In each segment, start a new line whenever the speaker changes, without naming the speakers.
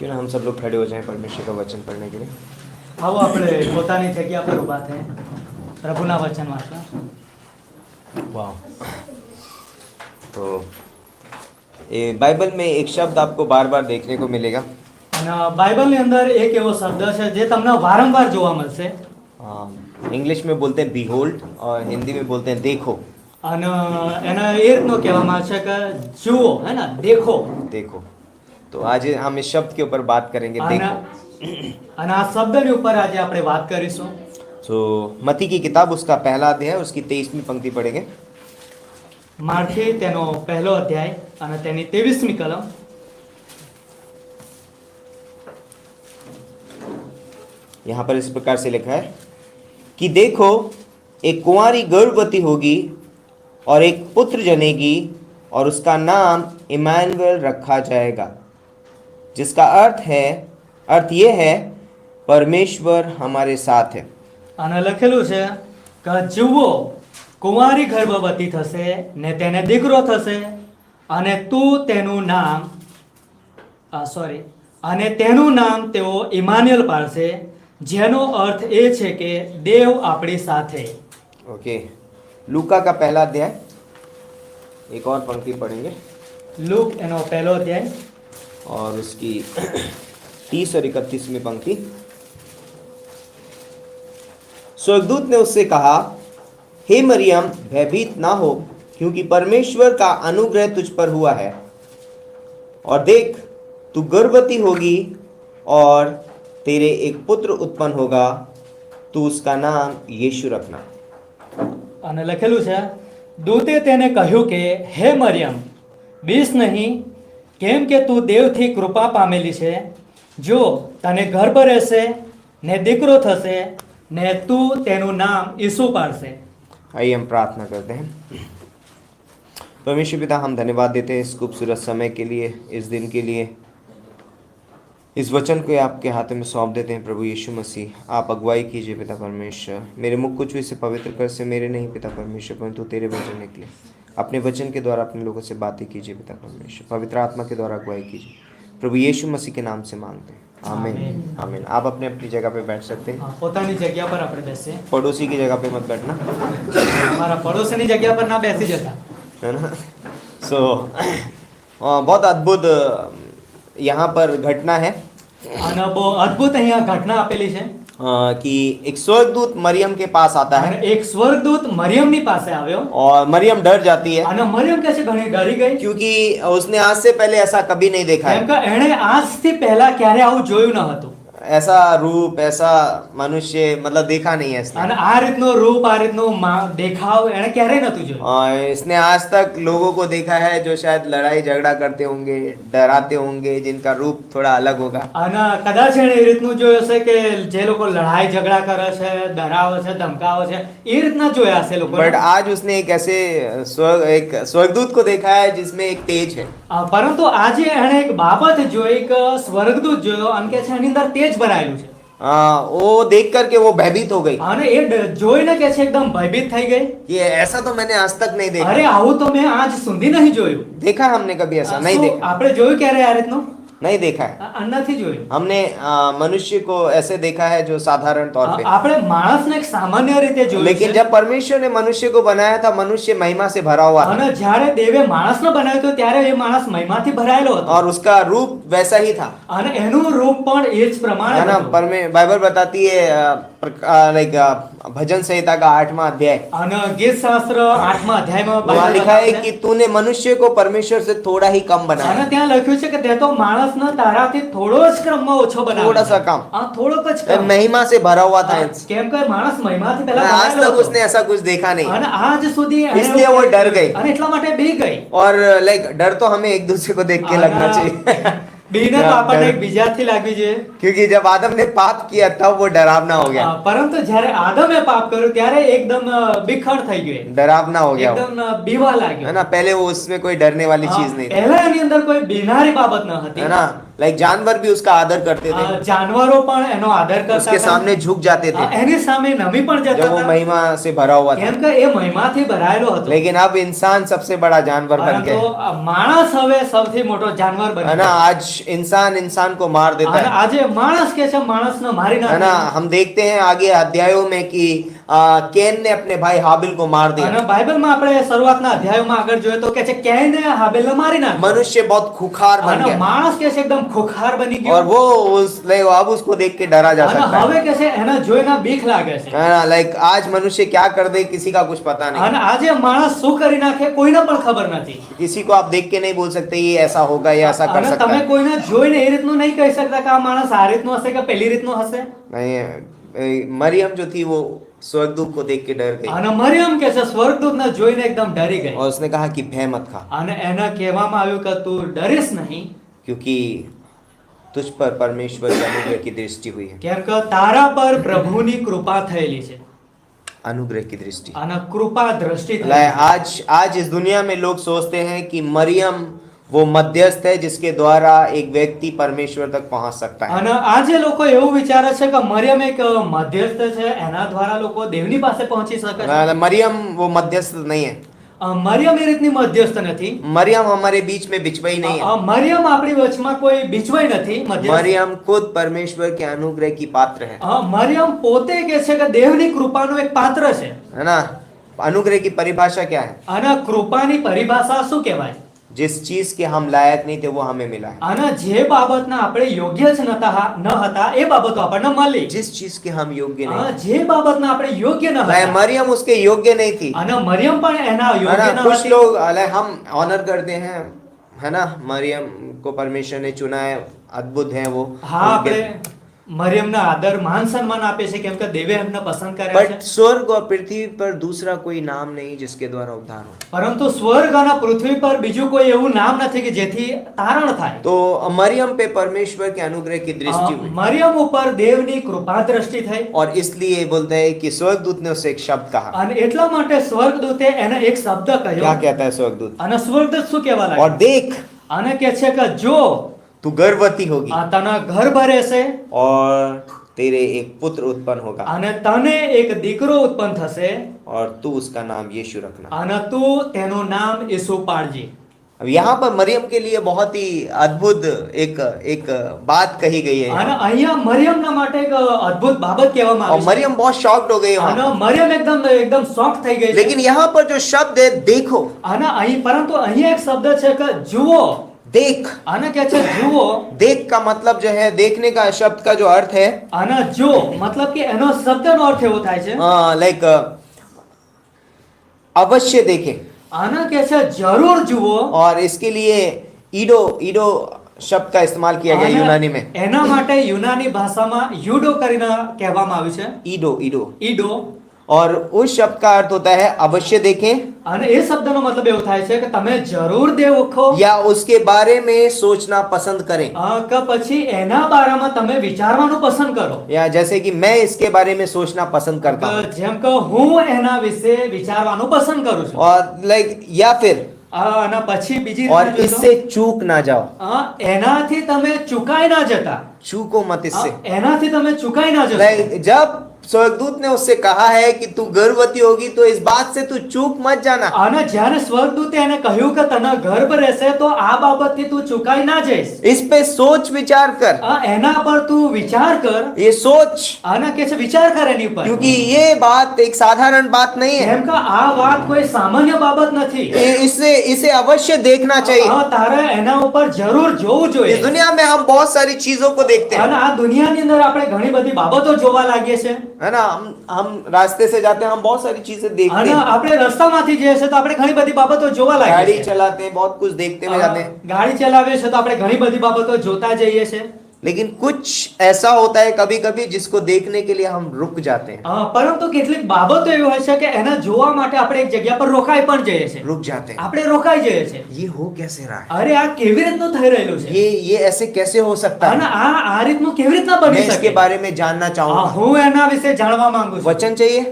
क्यों ना हम सब लोग खड़े हो जाएं परमेश्वर का वचन पढ़ने के लिए।
આવો આપણે પોતાની જગ્યા પર ઊભા થાય પ્રભુના વચન વાંચવા।
वाह। तो ये बाइबल में एक शब्द आपको बार बार देखने को मिलेगा।
અને બાઇબલની અંદર એક એવો શબ્દ છે જે તમને વારંવાર જોવા મળશે
इंग्लिश में बोलते हैं behold और हिंदी में बोलते हैं देखो।
અને એને એ રીતનું કહેવામાં આવે છે કે જુઓ, હે ને, દેખો।
देखो। तो आज हम इस शब्द के ऊपर बात करेंगे,
અને
देखो।
અને આ શબ્દની ઉપર આજે આપણે વાત કરીશું।
तो मत्ती की किताब उसका पहला अध्याय उसकी 23वीं पंक्ति पढ़ेंगे।
માર્થી તેનો પહેલો અધ્યાય અને તેની 23મી કલમ।
यहाँ पर इस प्रकार से लिखा है कि देखो एक कुंवारी गर्भवती होगी और एक पुत्र जनेगी और उसका नाम इमानुएल रखा जाएगा, जिसका अर्थ ये है परमेश्वर हमारे साथ है।
અને લખેલું છે કે જુઓ કુંવારી ગર્ભવતી થશે ને તેને દીકરો થશે અને તેનું નામ તેઓ ઇમાન્યુએલ પાડશે, જેનો અર્થ એ છે કે દેવ આપણી સાથે।
ओके। लूका का पहला अध्याय एक और पंक्ति पढ़ेंगे।
લૂક એનો પહેલો અધ્યાય
और उसकी 30 और 31वीं पंक्ति। स्वर्गदूत ने उससे कहा, हे मरियम, भयभीत ना हो, क्योंकि परमेश्वर का अनुग्रह तुझ पर हुआ है, और देख तू गर्भवती होगी और तेरे एक पुत्र उत्पन्न होगा, तू उसका नाम यीशु रखना।
અને લખેલું છે દૂતે તેને કહ્યું કે હે મરિયમ, બીસ નહીં, કેમ કે તું દેવથી કૃપા પામેલી છે। જો તને ગર્ભ રહેશે ને દીકરો થશે ને તું તેનું નામ ઈસુ પાડશે।
आइए हम प्रार्थना करते हैं। परमेश्वर पिता, हम धन्यवाद देते हैं इस खूबसूरत समय के लिए, इस दिन के लिए। इस वचन को आपके हाथों में सौंप देते हैं। प्रभु यीशु मसीह, आप अगुवाई कीजिए पिता परमेश्वर। मेरे मुख कुछ भी से पवित्र कर से मेरे नहीं पिता परमेश्वर, परंतु तेरे वचन निकले। अपने वचन के द्वारा अपने लोगों से बातें कीजिए पिता परमेश्वर। पवित्र आत्मा के द्वारा अगुवाई कीजिए। प्रभु यीशु मसीह के नाम से मांगते हैं, आमीन आमीन। आप अपने अपनी जगह पे बैठ सकते हैं।
પોતાની જગ્યા પર આપણે બેસીએ।
पड़ोसी की जगह पे मत बैठना,
અમારા પડોશીની જગ્યા પર ના બેસી જતા।
है ना। सो बहुत अद्भुत यहाँ पर घटना है
અને બહુ અદ્ભુત અહીંયા ઘટના આપેલી છે
कि एक स्वर्गदूत मरियम के पास आता है
અને એક સ્વર્ગદૂત મરિયમની પાસે આવ્યો
और मरियम डर जाती है,
અને મરિયમ કહે છે ઘણી ડરી ગઈ,
क्योंकि उसने आज से पहले ऐसा कभी नहीं देखा
કેમ
है।
કે એણે આજથી પહેલા ક્યારે આવું જોયું ન હતું
ऐसा रूप, ऐसा मनुष्य मतलब देखा नहीं है इसने।
અને આ રીતનો રૂપ, આ રીતનો દેખાવ એણે ક્યારેય નતું જોયું।
और इसने आज तक लोगों को देखा है जो शायद लड़ाई झगड़ा करते होंगे, डराते होंगे, जिनका रूप थोड़ा अलग होगा।
અને કદાચ એણે એ રીતનું જોયું હશે કે જે લોકો લડાઈ ઝઘડા કરે છે, ડરાવે છે, ધમકાવે છે, એ રીતના જોયા હશે લોકો।
बट आज उसने एक ऐसे एक स्वर्गदूत को देखा है जिसमें एक तेज है।
પરંતુ આજે એણે એક બાબત જોઈ, એક સ્વર્ગદૂત જોયો અને કે છે એની અંદર તેજ ભરાયેલું છે।
वो देख करके वो भयभीत हो गई
અને એ જોઈને કે છે એકદમ ભયભીત થઈ ગઈ।
कि ऐसा तो मैंने आज तक नहीं देखा।
અરે આવું તો મેં આજ સુધી નહીં જોયું।
देखा हमने कभी ऐसा नहीं
શું
देखा,
આપણે જોયું ક્યારે આ રીતનું?
नहीं देखा है।
નથી જોયું।
हमने मनुष्य को ऐसे देखा है जो साधारण तौर पे,
આપણે માણસને એક સામાન્ય રીતે જોયું
लेकिन
છે।
जब परमेश्वर ने मनुष्य को बनाया था, मनुष्य महिमा से भरा हुआ था
અને જ્યારે દેવે માણસને બનાવ્યો હતો ત્યારે એ માણસ મહિમાથી ભરાયેલો હતો
और उसका रूप वैसा ही था,
અને એનું રૂપ પણ એ જ પ્રમાણે
है ना।
હતું।
बाइबल बताती है लाइक भजन संहिता का 8वां अध्याय,
અને ગીત શાસ્ત્ર 8મા અધ્યાયમાં
वहाँ
બાઇબલ
लिखा है
બતાવે
कि
છે।
तूने मनुष्य को परमेश्वर से थोड़ा ही कम
અને
बनाया,
ત્યાં લખ્યું છે કે તે તો માણસને તારાથી થોડો જ ક્રમમાં ઓછો બનાવ્યો
थोड़ा सा
છે।
कम।
થોડોક જ ક્રમ।
महिमा से भरा हुआ था।
કેમ કે માણસ મહિમાથી પહેલા
आज
ભરાયેલો
तक
હતો।
उसने ऐसा कुछ देखा नहीं,
અને આજ સુધી એણે
इसलिए
એવું
वो
કંઈ
डर
જોયું।
गई।
અને એટલા માટે બી ગઈ।
और लाइक डर तो हमें एक दूसरे को देख के लगना चाहिए
બીને તો આપણને એકબીજાથી લાગવી જોઈએ।
क्योंकि जब आदम ने पाप किया तब वो डरावना हो गया,
પરંતુ જ્યારે આદમે પાપ કર્યું ત્યારે એકદમ બિખર થઈ ગયો,
डरावना हो गया वो,
એકદમ બીવા લાગ્યો।
है ना। पहले वो उसमें कोई डरने वाली चीज नहीं थी,
પહેલા એની અંદર કોઈ બીનારી બાબત ન હતી।
है ना। लाइक जानवर भी उसका आदर करते थे,
જાનવરો પણ એનો આદર
उसके
કરતા હતા
सामने झुक जाते थे
એની સામે નમી પણ
जब
જતા
वो
હતા
महिमा से भरा हुआ था।
કેમ કે એ મહિમાથી ભરાયેલો હતો
लेकिन अब इंसान सबसे बड़ा जानवर बन
પરંતુ
गया
માણસ હવે સૌથી મોટો જાનવર
है
બની
ना।
ગયો
आज इंसान इंसान को मार देता
અને
है
આજે માણસ કે છે માણસને મારી
है ना।
નાખે
हम देखते हैं आगे अध्यायों में कि कैन ने अपने भाई हाबिल को मार दिया।
અને બાઇબલમાં આપણે શરૂઆતના અધ્યાયોમાં આગળ જોઈએ તો કે છે કેઈને હાબેલને મારી નાખ્યો
मनुष्य बहुत खुखार बन
અને
गया
માણસ કે છે એકદમ ખોખાર બની ગયો
और वो अब उसको देख के डरा जा
અને
सकता है
હવે કે છે એને જોઈને બીક લાગે છે
है ना। लाइक आज मनुष्य क्या कर दे किसी का कुछ पता नहीं।
અને આજે માણસ શું કરી નાખે કોઈને પણ ખબર નથી
किसी को आप देख के नहीं बोल सकते ये ऐसा होगा या ऐसा कर
અને
सकता
તમે
है।
કોઈને જોઈને એ રીતનું નહીં કહી શકતા કે આ માણસ આ રીતનું હશે કે પેલી રીતનું હશે
नहीं, मरियम जो थी वो स्वर्गदूत को देख के डर गई
અને મરિયમ કે છે સ્વર્ગદૂતને જોઈને એકદમ ડરી ગઈ
और उसने कहा कि भय मत खा,
અને એને કહેવામાં આવ્યું કે તું ડરીશ નહીં
क्योंकि तुझ पर परमेश्वर के अनुग्रह की दृष्टि हुई है।
કેમ કે તારા પર પ્રભુની કૃપા થયેલી છે
अनुग्रह की दृष्टि
અને કૃપા દ્રષ્ટિ
ला-
થયેલી
आज इस दुनिया में लोग सोचते हैं कि मरियम वो मध्यस्थ है जिसके द्वारा एक व्यक्ति परमेश्वर तक पहुंच सकता है।
અને આજે લોકો એવું વિચારે છે કે મરિયમ એક મધ્યસ્થ છે એના દ્વારા લોકો દેવની પાસે પહોંચી શકે છે
मरियम वो मध्यस्थ नहीं है।
મરિયમ એ રીતની મધ્યસ્થ નથી
मरियम हमारे बीच में बिछवाई नहीं है।
મરિયમ આપણી વચમાં કોઈ બીચવાઈ નથી મધ્યસ્થ
मरियम खुद परमेश्वर के अनुग्रह की पात्र है
મરિયમ પોતે કે છે કે દેવની કૃપાનો એક પાત્ર છે
है ना। अनुग्रह की परिभाषा क्या है?
અને કૃપાની પરિભાષા શું કહેવાય
जिस चीज के हम लायक नहीं थे वो हमें मिला है।
અને જે બાબતના આપણે યોગ્ય જ ન હતા એ બાબતો આપણને મળી
जिस चीज के हम योग्य नहीं
જે બાબતના આપણે યોગ્ય ન
थे।
હતા
मरियम उसके योग्य नहीं थी
અને મરિયમ પણ એના
है
યોગ્ય
ना।
ન
कुछ
હતી
लोग हम ऑनर करते हैं है ना, मरियम को परमेश्वर ने चुना है, अद्भुत है वो।
હા આપણે મરિયમને આદર માન સન્માન આપે છે કેમ કે દેવે એમને પસંદ કર્યા
बट
છે
स्वर्ग और पृथ्वी पर दूसरा कोई नाम नहीं जिसके द्वारा उद्धार हो।
પરંતુ સ્વર્ગ અને પૃથ્વી પર બીજું કોઈ એવું નામ નથી કે જેથી તારણ થાય
तो मरियम पे परमेश्वर के अनुग्रह की दृष्टि हुई
મરિયમ ઉપર દેવની કૃપા દ્રષ્ટિ થઈ
और इसलिए बोलते हैं कि स्वर्गदूत ने उससे एक शब्द कहा।
અને એટલા માટે સ્વર્ગદૂતે એને એક શબ્દ
क्या
કહ્યો
कहता है स्वर्गदूत?
અને સ્વર્ગદૂત શું કહેવા
और
લાગ્યો
देख
અને કે છે કે જો
तू गर्भवती होगी
આ તને ગર્ભ રહેશે
और तेरे एक पुत्र उत्पन्न होगा
અને તને એક દીકરો ઉત્પન્ન થશે
और तू उसका नाम यीशु रखना।
અને તું તેનું નામ ઈસુ પાડજે
अब यहाँ पर मरियम के लिए बहुत ही अद्भुत एक एक बात कही गई है
અને અહીંયા મરિયમના માટે એક અદ્ભુત બાબત કહેવામાં
और
આવી છે
मरियम बहुत शॉक्ड हो गई वहाँ।
અને મરિયમ એકદમ એકદમ શોક થઈ ગઈ છે
लेकिन यहाँ पर जो शब्द है देखो,
અને અહીં પરંતુ અહીંયા એક શબ્દ છે કે જુઓ
देख।
અને કે છે જુઓ
देख का मतलब जो है देखने का शब्द का जो अर्थ है
અને જો મતલબ કે એનો શબ્દનો અર્થ એવો થાય છે
लाइक अवश्य देखे।
આના કે છે જરૂર જુઓ
और इसके लिए ईडो ईडो शब्द का इस्तेमाल किया गया
અને
यूनानी में।
એના માટે યુનાની ભાષામાં યુડો કરીને કહેવામાં આવ્યું છે
ईडो ईडो
ઈડો
और उस शब्द का अर्थ होता है अवश्य देखें
અને એ શબ્દનો મતલબ એવો થાય છે કે તમે જરૂર દેખો
या उसके बारे में सोचना पसंद करें।
કે પછી એના બારામાં તમે વિચારવાનું પસંદ કરો
या जैसे कि मैं इसके बारे में सोचना पसंद करता हूँ
જેમ કે હું એના વિશે વિચારવાનું પસंद કરું છું
और लाइक या फिर
અને પછી બીજી
और
રીતના જોશો,
इससे चूक ना जाओ।
એનાથી તમે ચૂકાઈ ના જતા
चूको मत इससे।
એનાથી તમે ચૂકાઈ ના જશો
लाइक जब स्वर्गदूत ने उससे कहा है कि तू गर्भवती होगी तो इस बात से तू चूक मत जाना।
અને જ્યારે સ્વર્ગદૂતે એને કહ્યું કે તને ગર્ભ રહેશે તો આ બાબતથી તું ચૂકાઈ ના જઈશ
इस पे सोच विचार कर,
એના પર તું વિચાર કર
ये सोच,
અને કે છે વિચાર કર એની પર
क्योंकि ये बात एक साधारण बात नहीं है।
કેમ કે આ વાત કોઈ સામાન્ય બાબત નથી
इसे इसे अवश्य देखना चाहिए।
તારે એના ઉપર જરૂર જોવું
इस
જોઈએ
दुनिया में हम बहुत सारी चीजों को देखते हैं
અને આ દુનિયાની અંદર આપણે ઘણી બધી બાબતો જોવા લાગીએ છે
है ना। हम रास्ते से जाते हैं, हम बहुत सारी चीजें देखते
અને
हैं,
આપણે રસ્તામાંથી જઈએ છે તો આપણે ઘણી બધી બાબતો જોવા લાગીએ
गाड़ी
છીએ
चलाते हैं, बहुत कुछ देखते हुए जाते हैं।
ગાડી ચલાવીએ છે તો આપણે ઘણી બધી બાબતો જોતા જઈએ છે
लेकिन कुछ ऐसा होता है कभी कभी जिसको देखने के लिए हम रुक जाते हैं,
પરંતુ કેટલીક બાબતો એવી હોય છે કે એને જોવા માટે આપણે એક જગ્યા પર રોકાઈ પણ જઈએ છે
रुक जाते हैं।
આપણે રોકાઈ જઈએ છે
ये हो कैसे रहा है?
અરે આ કેવી રીતનું થઈ રહેલું છે
ये ऐसे कैसे हो सकता
અને
है?
આ રીતનું કેવી રીતના બની
मैं इसके
શકે
बारे में जानना चाहूंगा।
હું એના વિશે જાણવા માંગુ છું
वचन चाहिए?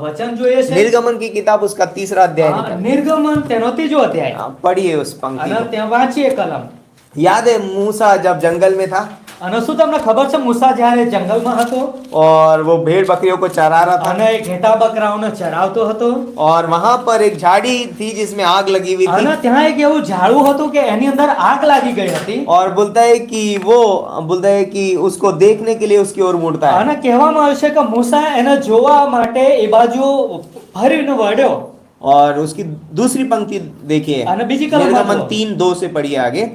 વચન જોઈએ છે
निर्गमन की किताब उसका 3रा अध्याय निकाल।
નિર્ગમન તેનો ત્રીજો અધ્યાય
पढ़िए उस पंक्ति
અને
को।
ત્યાં વાંચીએ કલમ
याद है मूसा जब जंगल में था
અને શું તમને ખબર છે મૂસા જ્યારે જંગલમાં હતો
और वो भेड़ बकरियों को चरा रहा था,
અને એ ઘેટા બકરાઓને ચરાવતો હતો
और वहां पर एक झाड़ी थी जिसमें आग लगी हुई
અને
थी,
ત્યાં એક એવું ઝાડવું હતું કે એની અંદર આગ લાગી ગઈ હતી
और बोलता है कि उसको देखने के लिए उसकी ओर मुड़ता है।
અને कહેવામાં આવ્યું છે કે મૂસા એને જોવા માટે એ બાજુ ફરીને વળ્યો
और उसकी दूसरी पंक्ति देखिए,
અને બીજી કલમ
निर्गमन
वाचो।
3:2 से पढ़िए आगे।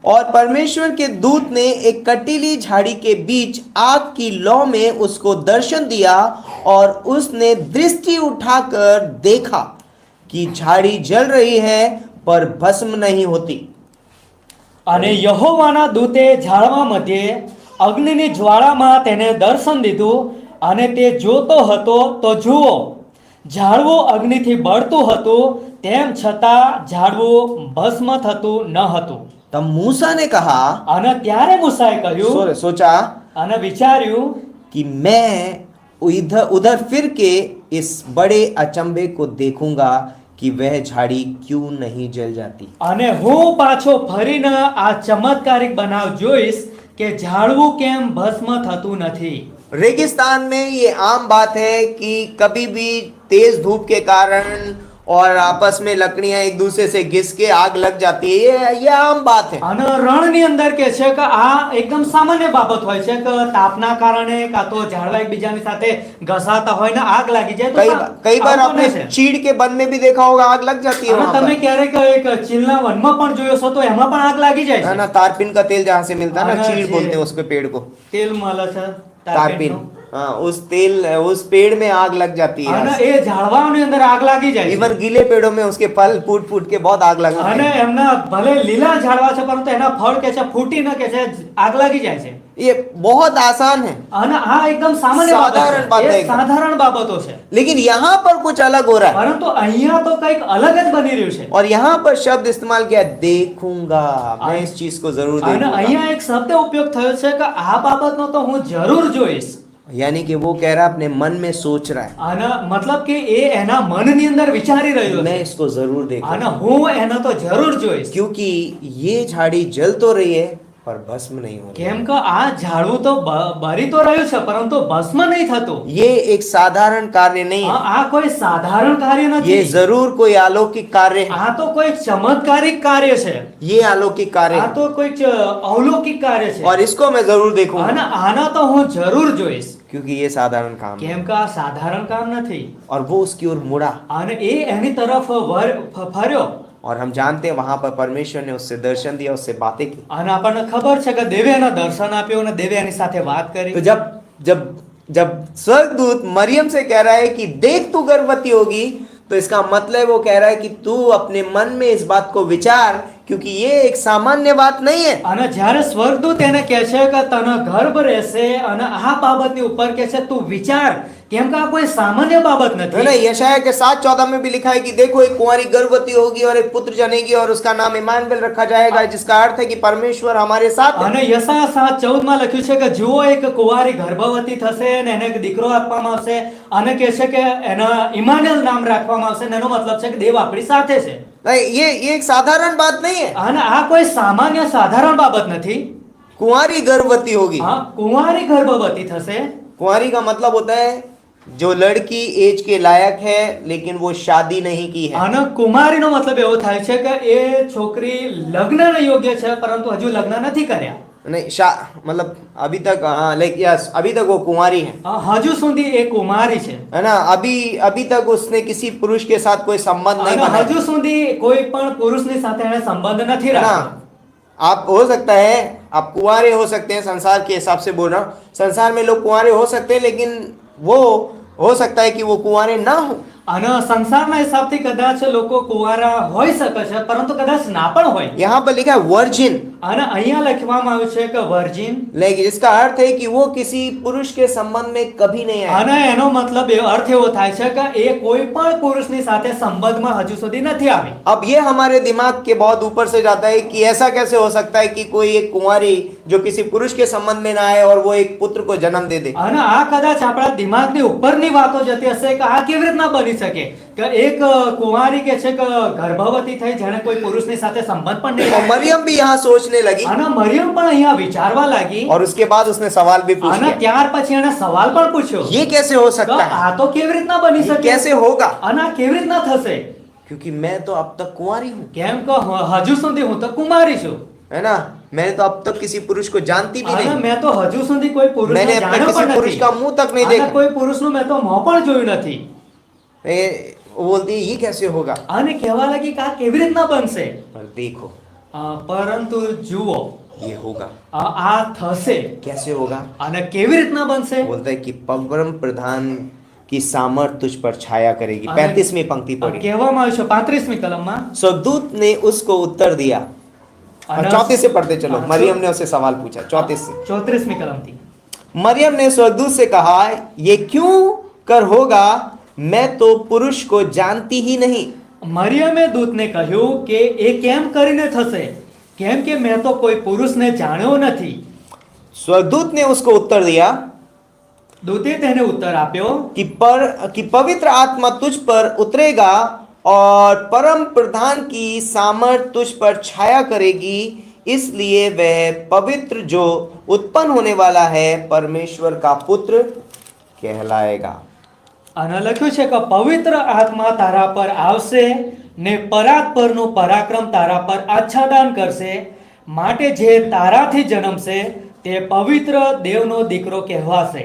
और परमेश्वर के दूत ने एक कटीली झाड़ी के बीच आग की लौ में उसको दर्शन दिया, और उसने दृष्टि उठाकर देखा कि झाड़ी जल रही है पर भस्म नहीं होती।
અને યહોવાના દૂતે ઝાડવા મધ્યે અગ્નિની જ્વાળામાં તેને દર્શન દીધું અને તે જોતો હતો તો જુઓ ઝાડવું અગ્નિથી બળતું હતું તેમ છતાં ઝાડવું ભસ્મ થતું ન હતું
तब मूसा ने कहा,
અને ત્યારે મૂસાએ કહ્યું
सोचा
અને વિચાર્યું
कि मैं इधर उधर फिर के इस बड़े अचंभे को देखूंगा कि वह झाड़ी क्यों नहीं जल जाती।
અને હું પાછો ફરીને આ ચમત્કારિક બનાવ જોઈશ કે ઝાડવું કેમ ભસ્મ થતું નથી।
रेगिस्तान में ये आम बात है कि कभी भी तेज धूप के कारण और आपस में लकड़ियां एक दूसरे से घिस के आग लग जाती है, ये आम बात है।
અને રણની અંદર કે છે કે આ એકદમ સામાન્ય બાબત હોય છે કે તાપના કારણે કાં તો ઝાડવા એકબીજાની સાથે ઘસાતા હોય ને આગ લાગી જાય તો
कई बार
આવતો
आपने
નહીં છે।
चीड़ के वन में भी देखा होगा, आग लग जाती है
અને
वहां
તમે
पर,
ક્યારેક એક ચીલના વનમાં પણ જોયો છો તો એમાં પણ આગ લાગી જાય
है
છે।
ना। तारपीन का तेल जहाँ से मिलता है ना,
हाँ,
चीड़
जी।
बोलते हैं उसको, पेड़ को
તેલ મળે છે
तारपीन,
તારપીનનું।
हाँ, उस पेड़ में आग लग जाती
અને
है।
એ ઝાડવાની અંદર આગ લાગી જાય છે।
इवन गीले पेड़ों में उसके फल फूट फूट के बहुत आग लग
અને એમના ભલે લીલા ઝાડવા છે પરંતુ એના ફળ કે છે ફૂટીને કે છે આગ લાગી જાય છે।
ये बहुत आसान है,
અને આ એકદમ સામાન્ય
સાધારણ
બાબત
બાત
છે।
છે
એ
એકદમ।
સાધારણ બાબતો છે
लेकिन यहाँ पर कुछ अलग हो रहा है।
પરંતુ અહીંયા તો કંઈક અલગ જ બની રહ્યું છે।
और यहाँ पर शब्द इस्तेमाल किया, देखूंगा, मैं इस चीज को जरूर
અને
देखूंगा।
અહીંયા એક શબ્દ ઉપયોગ થયો છે કે આ બાબતનો તો હું જરૂર જોઈશ।
यानी कि वो कह रहा है, अपने मन में सोच रहा है,
અને મતલબ કે એ એના મનની અંદર વિચારી રહ્યો
मैं
છે
इसको जरूर देखूंगा,
અને હું એનો તો જરૂર જોઈશ।
क्योंकि ये झाड़ी जल तो रही है पर भस्म नहीं हो रही।
કેમ કે આ ઝાડવું તો બરી તો રહ્યું છે પરંતુ ભસ્મ નહીં થતું।
ये एक साधारण कार्य नहीं है,
આ કોઈ સાધારણ કાર્ય
ये
નથી।
जरूर कोई अलौकिक कार्य है।
આ તો કોઈ ચમત્કારિક કાર્ય છે।
ये अलौकिक कार्य
આ
है,
તો કોઈ અલૌકિક કાર્ય છે।
और इसको मैं जरूर देखूंगा,
અને આના તો હું જરૂર જોઈશ
क्योंकि ये साधारण काम है।
કેમ કે આ સાધારણ કામ નથી।
और वो उसकी ओर मुड़ा,
અને એ એની તરફ ફર્યો
और हम जानते हैं वहां पर परमेश्वर ने उससे दर्शन दिया, उससे बातें की।
અને આપણને ખબર છે કે દેવે એને દર્શન આપ્યું અને દેવે એની સાથે વાત કરી।
तो जब जब जब स्वर्गदूत मरियम से कह रहा है कि देख तू गर्भवती होगी, तो इसका मतलब वो कह रहा है कि तू अपने मन में इस बात को विचार, क्योंकि ये एक सामान्य बात नहीं है।
અને જ્યારે સ્વર્ગદૂત એને કહે છે કે તને ગર્ભ રહેશે અને આ બાબતની ઉપર કહે છે તું વિચાર, કેમ કે આ કોઈ સામાન્ય બાબત
है ना।
નથી।
यशायाह के 7:14 में भी लिखा है कि देखो एक कुंवारी गर्भवती होगी और एक पुत्र जनेगी और उसका नाम इमानुएल रखा जाएगा, जिसका अर्थ है कि परमेश्वर हमारे साथ है।
અને યશાયા 7:14 માં લખ્યું છે કે જુઓ એક કુંવારી ગર્ભવતી થશે અને એને એક દીકરો આપવામાં આવશે અને કહે છે કે એના ઇમાનુએલ નામ રાખવામાં આવશે। એનો મતલબ છે કે દેવ આપણી સાથે છે।
नहीं, ये एक साधारण बात नहीं है।
અને આ કોઈ સામાન્ય સાધારણ બાબત નથી।
कुंवारी गर्भवती होगी।
હા, કુંવારી ગર્ભવતી થશે।
कुंवारी का मतलब होता है जो लड़की एज के लायक है लेकिन वो शादी नहीं की है।
અને કુમારીનો મતલબ એવો થાય છે કે એ છોકરી લગ્નને યોગ્ય છે પરંતુ હજુ લગ્ન નથી કર્યા।
नहीं, मतलब अभी तक, हाँ, लाइक यस, अभी तक वो कुंवारी है,
હજુ સુધી એ કુમારી છે
है ना। अभी तक उसने किसी पुरुष के साथ कोई संबंध नहीं
અને
बनाया,
હજુ સુધી કોઈ પણ પુરુષની સાથે એને સંબંધ નથી
है ना।
રાખ્યો।
आप हो सकता है, आप कुंवारे हो सकते हैं, संसार के हिसाब से बोल रहा हूँ, संसार में लोग कुंवारे हो सकते हैं, लेकिन वो हो सकता है कि वो कुंवारे ना हो।
અને સંસારના હિસાબથી કદાચ લોકો કુંવારા હોઈ શકે છે પરંતુ કદાચ ના પણ હોય।
यहाँ पर लिखा है वर्जिन,
અને અહીંયા લખવામાં આવ્યું છે કે વર્જિન,
लेकिन इसका अर्थ है कि वो किसी पुरुष के संबंध में कभी नहीं आया।
અને એનો મતલબ અર્થ એવો થાય છે કે એ કોઈ પણ પુરુષની સાથે સંબંધમાં હજુ સુધી નથી આવી।
अब ये हमारे दिमाग के बहुत ऊपर से जाता है कि ऐसा कैसे हो सकता है कि कोई एक कुंवारी जो किसी पुरुष के संबंध में ना आए और वो एक पुत्र को जन्म दे दे।
અને આ કદાચ આપણા દિમાગની ઉપરની વાતો જતી હશે કે આ કેવી રીતના બની બની શકે કે એક કુંવારી કે છે કે ગર્ભવતી થઈ જેણે કોઈ પુરુષની સાથે સંબંધ પણ નહીં
और
રાખ્યો.
मरियम भी यहाँ सोचने लगी
અને મરિયમ પણ અહીંયા વિચારવા લાગી
और उसके बाद उसने सवाल भी पूछ
અને
लिया,
ત્યાર પછી એણે સવાલ પણ પૂછ્યો
ये कैसे हो
કે
सकता है,
આ તો કેવી રીતના બની
ये
શકે
कैसे होगा,
અને આ કેવી રીતના થશે
क्योंकि मैं तो अब तक कुंवारी हूँ,
કેમ કે હજુ સુધી હું તો કુમારી છું
है ना। मैंने तो अब तक किसी पुरुष को जानती भी
અને
नहीं,
મેં તો હજુ સુધી કોઈ પુરુષને
मैंने अब तक
જાણ્યો
किसी
પણ
पुरुष का
નથી
मुंह तक नहीं
અને
देखा।
કોઈ પુરુષનું મેં તો મોં પણ જોયું નથી
वो बोलती है ये कैसे होगा,
અને કહેવા લાગી કે આ કેવી રીતના બનશે
पर देखो
પરંતુ જુઓ
ये होगा,
આ થશે
कैसे होगा।
અને કેવી રીતના બનશે
बोलता है कि परम प्रधान की सामर्थ तुझ पर छाया करेगी। 35वीं पंक्ति पढ़ी।
કહેવામાં આવ્યું છે 35મી કલમમાં
स्वर्गदूत ने उसको उत्तर दिया,
અને
34 से पढ़ते चलो।
हाँ,
मरियम ने उससे सवाल पूछा 34 से।
34મી કલમથી
मरियम ने स्वर्गदूत से कहा, ये क्यों कर होगा, मैं तो पुरुष को जानती ही नहीं।
મરિયમે દૂતને કહ્યું કે એ કેમ કરીને થશે કેમ કે મેં તો કોઈ પુરુષને જાણ્યો નથી
स्वर्गदूत ने उसको उत्तर दिया
દૂતે તેને ઉત્તર આપ્યો
कि पवित्र आत्मा तुझ पर उतरेगा और परम प्रधान की सामर्थ तुझ पर छाया करेगी, इसलिए वह पवित्र जो उत्पन्न होने वाला है परमेश्वर का पुत्र कहलाएगा।
અને લખ્યું છે કે પવિત્ર આત્મા તારા પર આવશે ને પરાત્પરનું પરાક્રમ તારા પર આચ્છાદન કરશે માટે જે તારાથી જન્મશે તે પવિત્ર દેવનો દીકરો કહેવાશે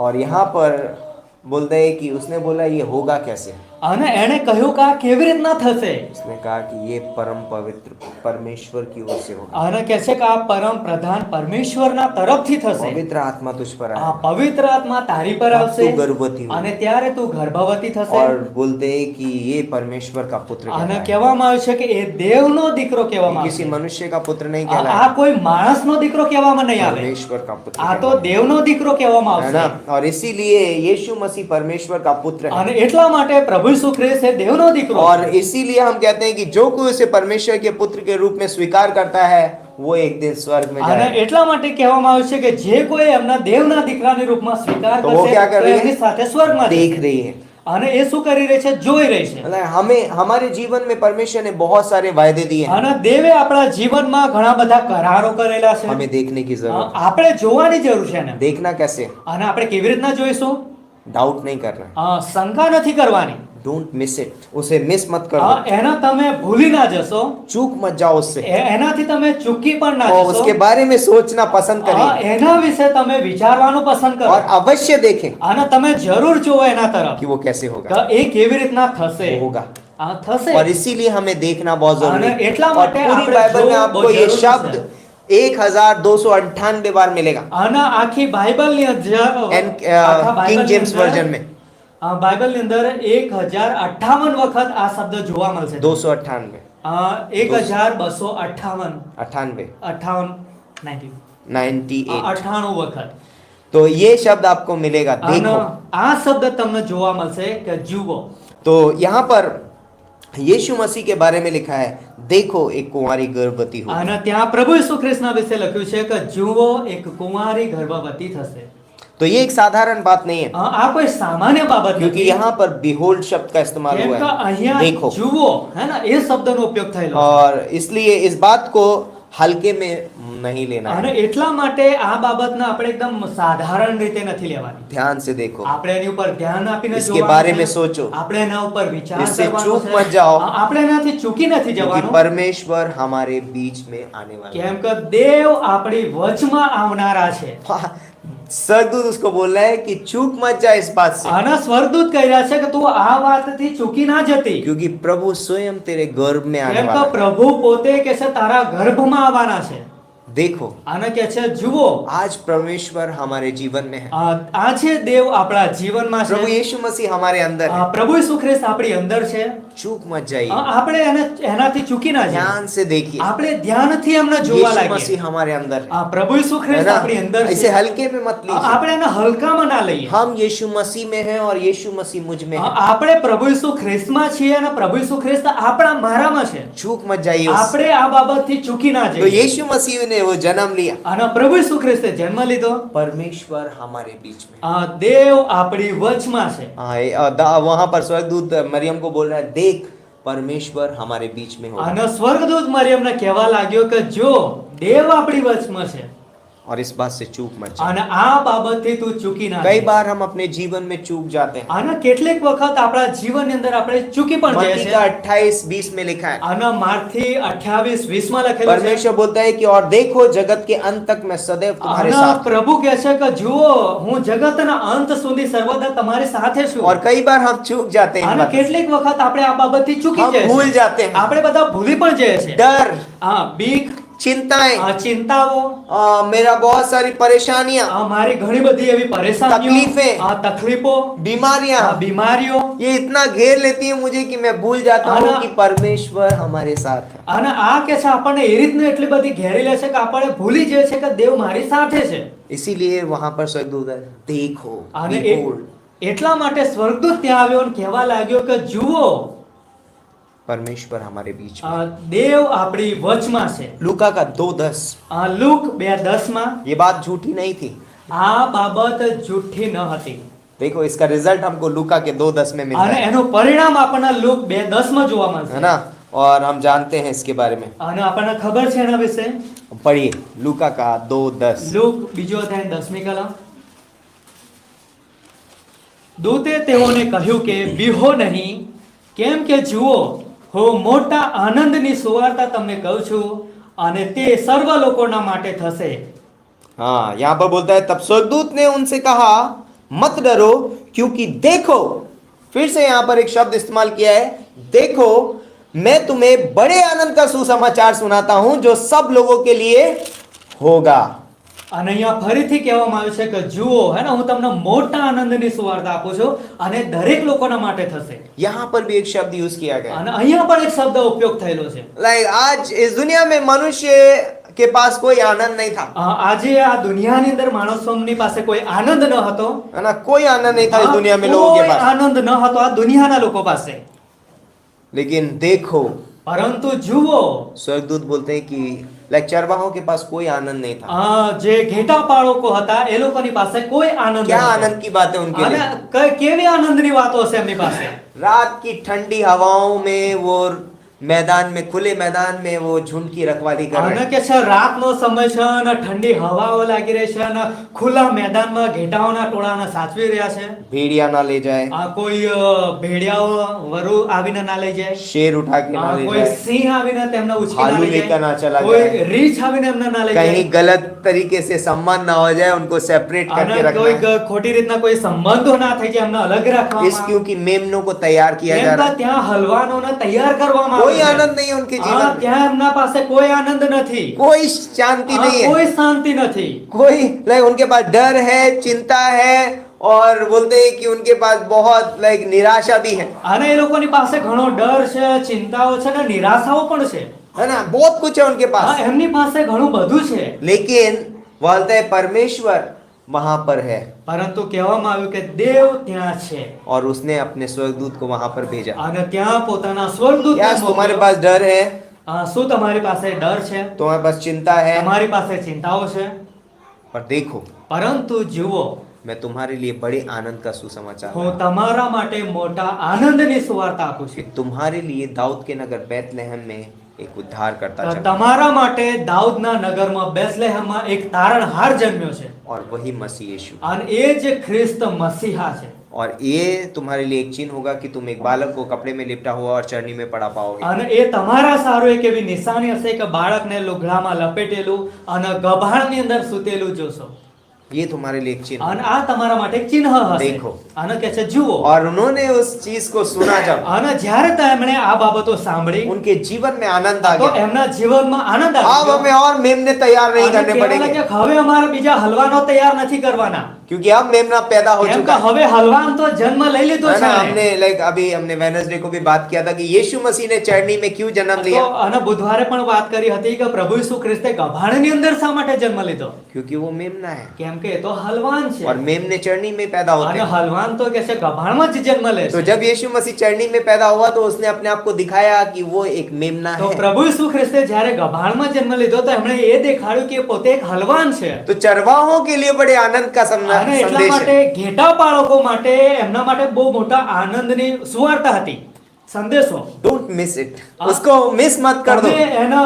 और यहाँ पर बोलते हैं कि उसने बोला ये होगा कैसे।
અને એણે કહ્યું કે આ કેવી રીતના થશે
उसने कहा कि ये परम पवित्र परमेश्वर की ओर से होगा,
અને કહે છે કે આ પરમ પ્રધાન પરમેશ્વરના તરફથી થશે
पवित्र आत्मा तुझ पर
આ
आएगा,
પવિત્ર આત્મા તારી પર
तब
આવશે
तू गर्भवती हो।
અને ત્યારે તું ગર્ભવતી થશે
और बोलते हैं कि ये परमेश्वर का पुत्र
અને
कहलाएगा।
કહેવામાં આવ્યું છે કે એ દેવનો દીકરો
ये
કહેવામાં
किसी
આવશે
मनुष्य का पुत्र नहीं
આ
कहलाएगा,
કોઈ માણસનો દીકરો કહેવામાં નહીં આવે
परमेश्वर का पुत्र
આ તો
कहलाएगा।
દેવનો દીકરો કહેવામાં
है ना।
આવશે
और इसीलिए यीशु मसीह परमेश्वर का पुत्र है,
અને એટલા માટે પ્રભુ ઈસુ ખ્રિસ્ત એ દેવનો દીકરો
और इसीलिए हम कहते हैं कि जो कोई उसे परमेश्वर के पुत्र के रूप में स्वीकार करता है वो एक दिन स्वर्ग में
અને
जाएगा।
એટલા માટે કહેવામાં આવ્યું છે કે જે કોઈ એમના દેવના દીકરાની રૂપમાં સ્વીકાર
તો वो
કરશે
क्या कर
તો
रही है?
એમની સાથે સ્વર્ગમાં
देख
જશે
रही है,
અને એ શું કરી રહી છે જોઈ રહી છે
मतलब हमें हमारे जीवन में परमेश्वर ने बहुत सारे वायदे दिए हैं,
અને દેવે આપણા જીવનમાં ઘણા બધા કરારો કરેલા છે
हमें देखने की जरूरत है।
આપણે જોવાની જરૂર છે ને
देखना कैसे,
અને આપણે કેવી રીતના જોઈશું
डाउट नहीं करना,
શંકા નથી કરવાની
डोंट मिस इट, उसे मिस मत करो,
એના તમે ભૂલી ના જશો
चूक मत जाओ उससे,
એનાથી તમે ચૂકી પણ ના
और
જશો
उसके बारे में सोचना पसंद करिए
એના વિશે તમે વિચારવાનું પસંદ કરો
और अवश्य देखें
અને તમે જરૂર જોવો એના તરફ
कि वो कैसे होगा,
કે એ કેવી રીતના થશે
वो होगा।
થશે
और इसीलिए हमें देखना बहुत जरूरी
અને
है।
એટલા
और
માટે
पूरी
આપણે
बाइबल में
જોવું
आपको
બહુ
ये
જરૂરી
शब्द
છે।
1298 बार मिलेगा
અને આખી બાઇબલની
किंग जेम्स वर्जन में
બાઇબલની અંદર 1058 વખત આ શબ્દ જોવા મળશે
298
1258
98 98
98 વખત
तो ये शब्द आपको मिलेगा,
અને
देखो।
આ શબ્દ તમને જોવા મળશે કે જુઓ
तो यहाँ पर यीशु मसीह के बारे में लिखा है, देखो एक कुंवारी गर्भवती हो।
અને ત્યાં પ્રભુ ઈસુ ખ્રિસ્તના વિશે લખ્યું છે કે જુઓ એક કુંવારી ગર્ભવતી થશે
तो ये एक साधारण बात नहीं है,
આ કોઈ સામાન્ય બાબત
क्योंकि
નથી
यहाँ पर behold शब्द का इस्तेमाल
કેમ
हुआ
કે
है,
અહીંયા
देखो।
જુઓ હે ને એ શબ્દનો ઉપયોગ થયેલો છે.
और इसलिए इस बात को हल्के में नहीं लेना
અને
है,
એટલા માટે આ બાબતને આપણે એકદમ સાધારણ રીતે નથી લેવાની
ध्यान से देखो,
આપણે એની ઉપર ધ્યાન આપીને
इसके
જોવાનું
बारे
છે.
में सोचो,
આપણે એના ઉપર વિચાર
इससे
કરવાનો
चूक
છે.
मत जाओ,
આપણે એનાથી ચૂકી નથી
क्योंकि
જવાનું
परमेश्वर हमारे बीच में आने वाला
કેમ કે દેવ આપણી વચમાં આવનારા છે
है। सरदूत उसको बोल रहा है कि चूक मत जा इस बात से,
અને સ્વર્ગદૂત કહી રહ્યા છે કે તું આ વાતથી ચૂકી ના જતી
क्योंकि प्रभु स्वयं तेरे गर्भ में आने
કેમ કે
वाला है।
પ્રભુ પોતે કે છે તારા ગર્ભમાં આવવાના છે
देखो
અને કે છે જુઓ
आज परमेश्वर हमारे जीवन में है,
આજે દેવ આપણા જીવનમાં
प्रभु
છે
यीशु मसीह हमारे अंदर है,
પ્રભુ ઈસુ ખ્રિસ્ત આપણી અંદર છે
चूक मत जाइए,
આપણે એનાથી ચૂકી ના જઈએ
ध्यान से देखिए,
આપણે ધ્યાનથી એમને જોવા
यीशु
લાગીએ
मसीह हमारे अंदर है,
પ્રભુ ઈસુ
है
ખ્રિસ્ત
ना।
આપણી અંદર
इसे
છે
हल्के में मत लीजिए,
આપણે એને હલકામાં ના લઈએ
हम यीशु मसीह में हैं और यीशु मसीह मुझ में है,
આપણે પ્રભુ ઈસુ ખ્રિસ્તમાં છીએ અને પ્રભુ ઈસુ ખ્રિસ્ત આપણા મારામાં છે
चूक मत जाइए उससे।
આપણે આ બાબતથી ચૂકી ના
तो
જઈએ
यीशु मसीह ने वो जन्म लिया,
અને પ્રભુ ઈસુ ખ્રિસ્તે જન્મ લીધો,
परमेश्वर हमारे बीच में।
દેવ આપણી વચમાં છે।
हाँ, वहां पर स्वर्गदूत मरियम को बोल रहा है, देख परमेश्वर हमारे बीच में होगा।
અને સ્વર્ગદૂત મરિયમને કહેવા लाग्यो કે જો દેવ આપણી વચમાં છે
और इस बात से चूक मत जा।
અને આ બાબતથી તું ચૂકી ના
कई
જાય।
बार हम अपने जीवन में चूक जाते हैं।
અને કેટલીક વખત આપણા જીવનની અંદર આપણે ચૂકી પણ જઈએ
मत्ती
છીએ।
का 28:20 में लिखा है,
અને માર્કથી 28:20 માં લખેલું છે।
परमेश्वर बोलता है कि और देखो जगत के अंत तक मैं सदैव तुम्हारे
અને
साथ हूं।
પ્રભુ કહે છે કે જુઓ હું જગતના અંત સુધી સર્વદા તમારી સાથે છું।
और कई बार हम चूक जाते हैं इन
અને
बातों से।
કેટલીક વખત આપણે આ બાબતથી ચૂકી
हम
જઈએ
भूल
છીએ।
जाते हैं।
આપણે બધા ભૂલી પણ જઈએ છીએ।
डर,
બીક,
चिंताएं,
ચિંતાઓ,
मेरा बहुत सारी परेशानियां,
મારી ઘણી બધી એવી પરેશાનીઓ,
તકલીફें,
તકલીફો,
बीमारियां,
બીમારીઓ,
ये इतना घेर लेती है मुझे कि मैं भूल जाता हूँ
आना-
कि परमेश्वर हमारे साथ है।
અને આ કે છે આપણને એ રીતનું એટલી બધી ઘેરી લે છે કે આપણે ભૂલી જઈએ છીએ કે દેવ મારી સાથે છે।
इसीलिए वहां पर स्वर्गदूत है, देखो,
અને
behold,
એટલા માટે સ્વર્ગદૂત ત્યાં આવ્યો અને કહેવા लाग्યો કે જુઓ
परमेश्वर हमारे बीच में।
દેવ આપણી વચમાં છે।
लूका का 2:10,
લૂક 2:10 માં
ये बात झूठी नहीं थी।
આ બાબત જૂઠી ન હતી।
देखो इसका रिजल्ट हमको लूका के 2:10 में मिलता
અને
है
એનું પરિણામ આપણને લૂક 2:10 માં જોવા
है
મળશે।
ना। और हम जानते हैं इसके बारे में।
અને આપણને ખબર છે એના વિશે।
पढ़िए लूका का 2:10।
લૂક બીજો અધ્યાય 10મી કલમ। દૂતે તેઓને કહ્યું કે બીહો નહીં, કેમ કે જુઓ હું મોટા આનંદની સુવાર્તા તમને કહું છું અને તે સર્વ લોકોના માટે થશે।
हाँ, यहाँ पर बोलता है, तब स्वर्गदूत ने उनसे कहा, मत डरो, क्योंकि देखो, फिर से यहाँ पर एक शब्द इस्तेमाल किया है, देखो मैं तुम्हें बड़े आनंद का सुसमाचार सुनाता हूं जो सब लोगों के लिए होगा।
અને અહીંયા ફરીથી કહેવામાં આવ્યું છે કે જુઓ હે ને હું તમને મોટા આનંદની સુવાર્તા આપું છું અને દરેક લોકોના માટે થશે।
यहाँ पर भी एक शब्द यूज किया गया है।
અને અહીંયા પણ એક શબ્દ ઉપયોગ થયેલો છે।
लाइक आज इस दुनिया में मनुष्य के पास कोई आनंद नहीं था,
આજે આ દુનિયાની અંદર માણસોની પાસે કોઈ આનંદ ન હતો।
है ना। कोई आनंद नहीं था इस दुनिया में लोगों के
કોઈ
पास।
આનંદ ન હતો આ દુનિયાના લોકો પાસે।
लेकिन देखो,
પરંતુ જુઓ
स्वर्गदूत बोलते हैं कि लाइक चरवाहों के पास कोई आनंद नहीं था।
જે ઘેટા પાળકો હતા એ લોકોની પાસે કોઈ આનંદ
क्या
નહોતો।
आनंद की बात है उनके
અને
लिए।
કેવી આનંદની વાતો છે એમની પાસે।
रात की ठंडी हवाओं में वो मैदान में, खुले मैदान में वो झुंड की रखवाली कर रहे
અને
हैं।
કે છે રાતનો સમય છે અને ઠંડી હવાઓ લાગી રહી છે અને ખુલ્લા મેદાનમાં ઘેટાઓના ટોળાને સાચવી રહ્યા છે।
भेड़िया ना ले जाए,
આ કોઈ ભેડિયાઓ વરુ આવીને ના લઈ જાય,
शेर उठा के ना ले
કોઈ
जाए,
સિંહ આવીને તેમને ઉચકી
भालू
ના લઈ
लेकर ना चला
જાય, કોઈ
जाए,
રીંછ આવીને એમને ના લઈ
कहीं
જાય,
गलत तरीके से सम्मान ना हो जाए, उनको सेपरेट
અને
करके रखना
કોઈ
है।
ખોટી રીતના કોઈ સંબંધો ના થઈ જાય એમને અલગ
इस
રાખવામાં
क्योंकि मेमनों को तैयार किया जा
કેમ
रहा
કે ત્યાં હલવાનોને તૈયાર કરવામાં
है। कोई
આવે
आनंद
છે।
नहीं है उनके
હા,
जीवन में,
ત્યાં એમના પાસે કોઈ આનંદ નથી,
कोई शांति नहीं है,
કોઈ શાંતિ નથી।
कोई लाइक उनके पास डर है, चिंता है, और बोलते हैं कि उनके पास बहुत लाइक निराशा भी है
અને એ લોકોની પાસે ઘણો ડર છે, ચિંતાઓ છે ને નિરાશાઓ પણ છે।
है ना। बहुत कुछ है उनके पास,
એમની પાસે ઘણું બધું છે।
लेकिन बोलते हैं परमेश्वर वहां पर है
પરંતુ કહેવામાં આવ્યું કે દેવ ત્યાં છે
और उसने अपने स्वर्गदूत को वहां पर भेजा।
અને ત્યાં પોતાના સ્વર્ગદૂતને
क्या तुम्हारे
મોકલ્યો।
पास डर है,
શું તમારી પાસે ડર છે,
तुम्हारे पास चिंता है,
તમારી પાસે ચિંતાઓ છે?
पर देखो
પરંતુ જુઓ
मैं तुम्हारे लिए बड़े आनंद का सुसमाचार
હું
लाया।
તમારા માટે મોટા આનંદની સુવાર્તા આપું
कि
છું।
तुम्हारे लिए दाऊद के नगर बैतलहम में एक उद्धार करता चला
તમારા માટે દાઉદના નગરમાં બેથલેહેમમાં એક તારણહાર જન્મ્યો છે
और वही मसीह यीशु।
અને એ જ ખ્રિસ્ત મસીહા છે।
और ये तुम्हारे लिए एक चिन्ह होगा कि तुम एक बालक को कपड़े में लिपटा हुआ और चरनी में पड़ा पाओगे।
અને એ તમારા સારું એક એવી નિશાની હશે કે બાળકને લુગડામાં લપેટેલું અને ગભાણની અંદર સૂતેલું જોશો।
ये तुम्हारे लिए एक चिन्ह।
અને આ તમારા માટે એક ચિહ્ન હશે।
દેખો।
અને કહે છે જુઓ।
और उन्होंने उस चीज को सुना जब,
અને જ્યારે તેમણે આ બાબતો સાંભળી
उनके जीवन में आनंद आ
તો
गया।
એમના જીવનમાં આનંદ
अब
આવી
हमें और मेमने तैयार नहीं करने
ગયો।
पड़ेंगे।
હવે અમારે બીજા હલવાનો તૈયાર નથી કરવાના।
क्योंकि अब मेमना पैदा हो
કેમ
चुका
કે
है
હવે હલવાન તો જન્મ લઈ લીધો
है
છે
ना।
એણે।
हमने अभी हमने वेडनेसडे को भी बात किया था कि यीशु मसीह ने चरनी में क्यों जन्म
તો
लिया,
અને બુધવારે પણ વાત કરી હતી કે પ્રભુ ઈસુ ખ્રિસ્તે ગભાણની અંદર શા માટે જન્મ લીધો?
क्योंकि वो मेमना है
કેમ કે એ તો હલવાન છે
और मेमने चरनी में पैदा होते
અને
हैं।
હલવાન તો કે છે ગભાણમાં જ જન્મ લે
तो
છે।
जब यीशु मसीह चरनी में पैदा हुआ तो उसने अपने आप को दिखाया कि वो एक मेमना
તો
है।
પ્રભુ ઈસુ ખ્રિસ્તે જ્યારે ગભાણમાં જન્મ લીધો તો એમણે એ દેખાડ્યું કે એ પોતે એક હલવાન છે।
तो चरवाहों के लिए बड़े आनंद का
અને એટલા
संदेश
માટે
है।
ઘેટા પાળકો માટે એમના માટે બહુ મોટા આનંદની સુવાર્તા હતી, સંદેશો।
डोंट मिस इट, उसको मिस मत कर दो,
તમે એનો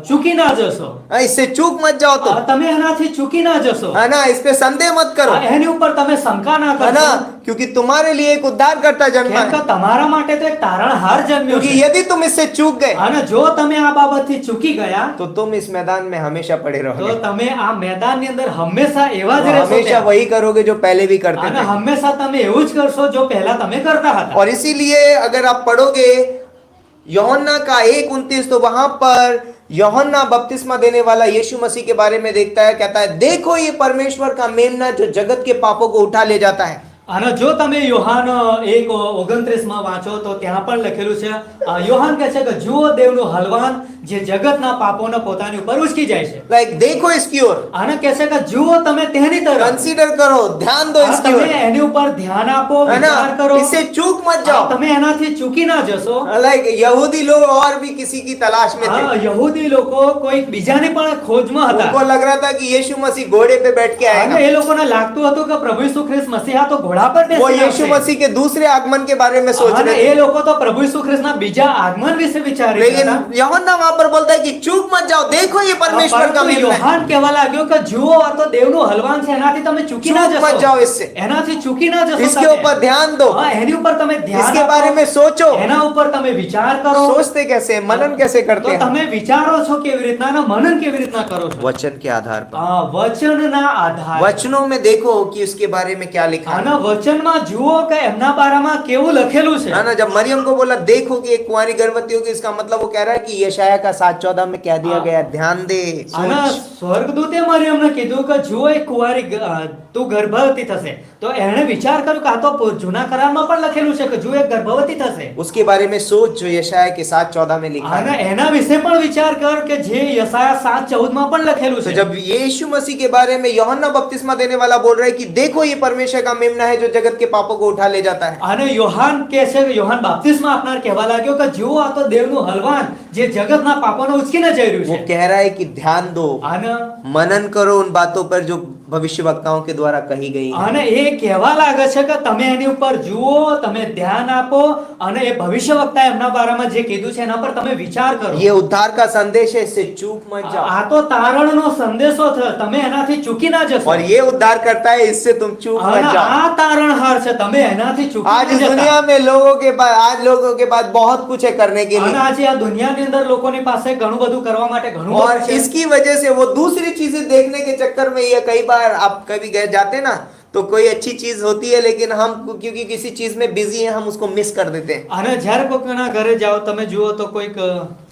ચૂકી ના જશો,
इससे चूक मत जाओ तुम,
તમે એનાથી ચૂકી ના જશો,
है ना। इस पे संदेह मत करो,
એની ઉપર તમે શંકા ના
है ना,
કરશો।
क्योंकि तुम्हारे लिए एक उद्धारकर्ता जन्मा
કેમ કે
है।
તમારા માટે તો એક તારણહાર જન્મ્યો
क्योंकि
છે।
यदि तुम इससे चूक गए
અને જો તમે આ બાબતથી ચૂકી ગયા
तो तुम इस मैदान में हमेशा पड़े
તો
रहोगे
તમે આ मैदानની અંદર હંમેશા એવા જ
और
રહેશો
हमेशा
ત્યાં।
वही करोगे जो पहले भी करते
અને
थे।
હંમેશા તમે એવું જ કરશો જો પહેલા તમે કરતા હતા।
और इसीलिए अगर आप पढ़ोगे यूहन्ना का 1:29 तो वहां पर यूहन्ना बपतिस्मा देने वाला यीशु मसीह के बारे में देखता है, कहता है देखो ये परमेश्वर का मेमना जो जगत के पापों को उठा ले जाता है।
અને જો તમે યોહાન 1:29 માં વાંચો તો ત્યાં પણ લખેલું છે, યોહાન કહે છે કે જુઓ દેવનું હલવાન જે જગતના પાપોને પોતાની ઉપર ઉચકી જાય છે।
लाइक देखो इसकी ओर,
આને કહે છે કે જુઓ તમે તેની તરફ,
कंसीडर करो, ध्यान दो इसकी
તમે
ओर,
એની ઉપર ધ્યાન આપો,
है ना।
વિચાર કરો,
इससे चूक मत जाओ।
તમે એનાથી ચૂકી ના જશો।
लाइक यहूदी लोग और भी किसी की तलाश में थे,
યહૂદી લોકો કોઈ બીજાની પણ ખોજમાં હતા
उनको लग रहा था कि यीशु मसीह घोड़े पे बैठ के
અને
आएगा।
એ લોકોને લાગતું હતું કે પ્રભુ ઈસુ ખ્રિસ્ત મસીહા તો ઘોડા પર
वो
બેસીને
यीशु
આવશે।
मसीह के दूसरे आगमन के बारे में सोच
અને
रहे
એ
थे,
લોકો તો પ્રભુ ઈસુ ખ્રિસ્તના બીજા આગમન વિશે વિચારી રહ્યા
लेकिन
હતા।
यूहन्ना वहां पर बोलता है कि चूक मत जाओ, देखो ये परमेश्वर का
પરંતુ
मेमना है।
યોહાન કહેવા લાગ્યો કે જુઓ આ તો દેવનું હલવાન છે, એનાથી તમે ચૂકી ના
चूक मत
જશો,
जाओ इससे,
એનાથી ચૂકી ના જશો
इसके
તમે।
ऊपर ध्यान दो,
એની ઉપર તમે ધ્યાન
इसके
આપો,
बारे में सोचो।
એના ઉપર તમે વિચાર કરો।
सोचते कैसे, मनन कैसे
તો
करते हैं?
તમે વિચારો છો કેવી રીતના અને મનન કેવી રીતના કરો છો?
वचन के आधार पर।
વચનના આધારે।
वचनों में देखो कि उसके बारे में क्या लिखा है,
આના વચનમાં જુઓ કે એમના બારામાં કેવું લખેલું છે।
है ना। जब मरियम को बोला देखो कि एक कुंवारी गर्भवती होगी, इसका मतलब वो कह रहा है कि यशाया का 7:14 में कह दिया गया, ध्यान दे,
આના
सोच।
સ્વર્ગદૂતે મરિયમને કીધું કે જુઓ એક કુંવારી તું ગર્ભવતી થશે, તો એણે વિચાર કર્યો કે આ તો જૂના કરારમાં પણ લખેલું છે કે જુઓ એક ગર્ભવતી થશે।
उसके बारे में सोच जो यशाया के 7:14 में लिखा
અને
है।
એના વિશે પણ વિચાર કર કે જે યશાયા 7:14 માં પણ લખેલું
तो
છે।
जब यीशु मसीह के बारे में यूहन्ना बपतिस्मा देने वाला बोल रहा है कि देखो ये परमेश्वर का मेमना है जो जगत के पापों को उठा ले जाता है,
અને યોહાન કહે છે કે યોહાન બાપ્તિસ્મા આપનાર કહેવા લાગ્યો કે જુઓ આ તો દેવનું હલવાન જે જગતના પાપોને ઉચકીને જઈ રહ્યું
वो
છે।
कह रहा है कि ध्यान दो,
અને
मनन करो उन बातों पर जो भविष्यवक्ताओं के द्वारा कही गई हैं।
અને એ કહેવા લાગે છે કે તમે એની ઉપર જુઓ, તમે ધ્યાન આપો અને એ ભવિષ્યવક્તા એમના બારામાં જે કીધું છે એના પર તમે વિચાર કરો।
ये उद्धार का संदेश है, इससे चूक मत जाओ।
આ તો તારણનો સંદેશો છે, તમે એનાથી ચૂકી ના જશો।
और ये उद्धार करता है, इससे तुम चूक
અને
मत जाओ।
આ તારણહાર છે, તમે એનાથી ચૂકી
आज
ના
इस
જતા।
दुनिया में आज लोगों के पास बहुत कुछ है करने के
અને
लिए,
આજે આ દુનિયાની અંદર લોકોની પાસે ઘણું બધું કરવા માટે ઘણું
और
બધું છે।
इसकी वजह से वो दूसरी चीजें देखने के चक्कर में, ये कई बार आप कभी गए जाते ना तो कोई अच्छी चीज होती है, लेकिन हम क्योंकि किसी चीज में बिजी हैं हम उसको मिस कर देते हैं।
અને જ્યારે કોઈકના ઘરે જાઓ તમે જુઓ તો કોઈક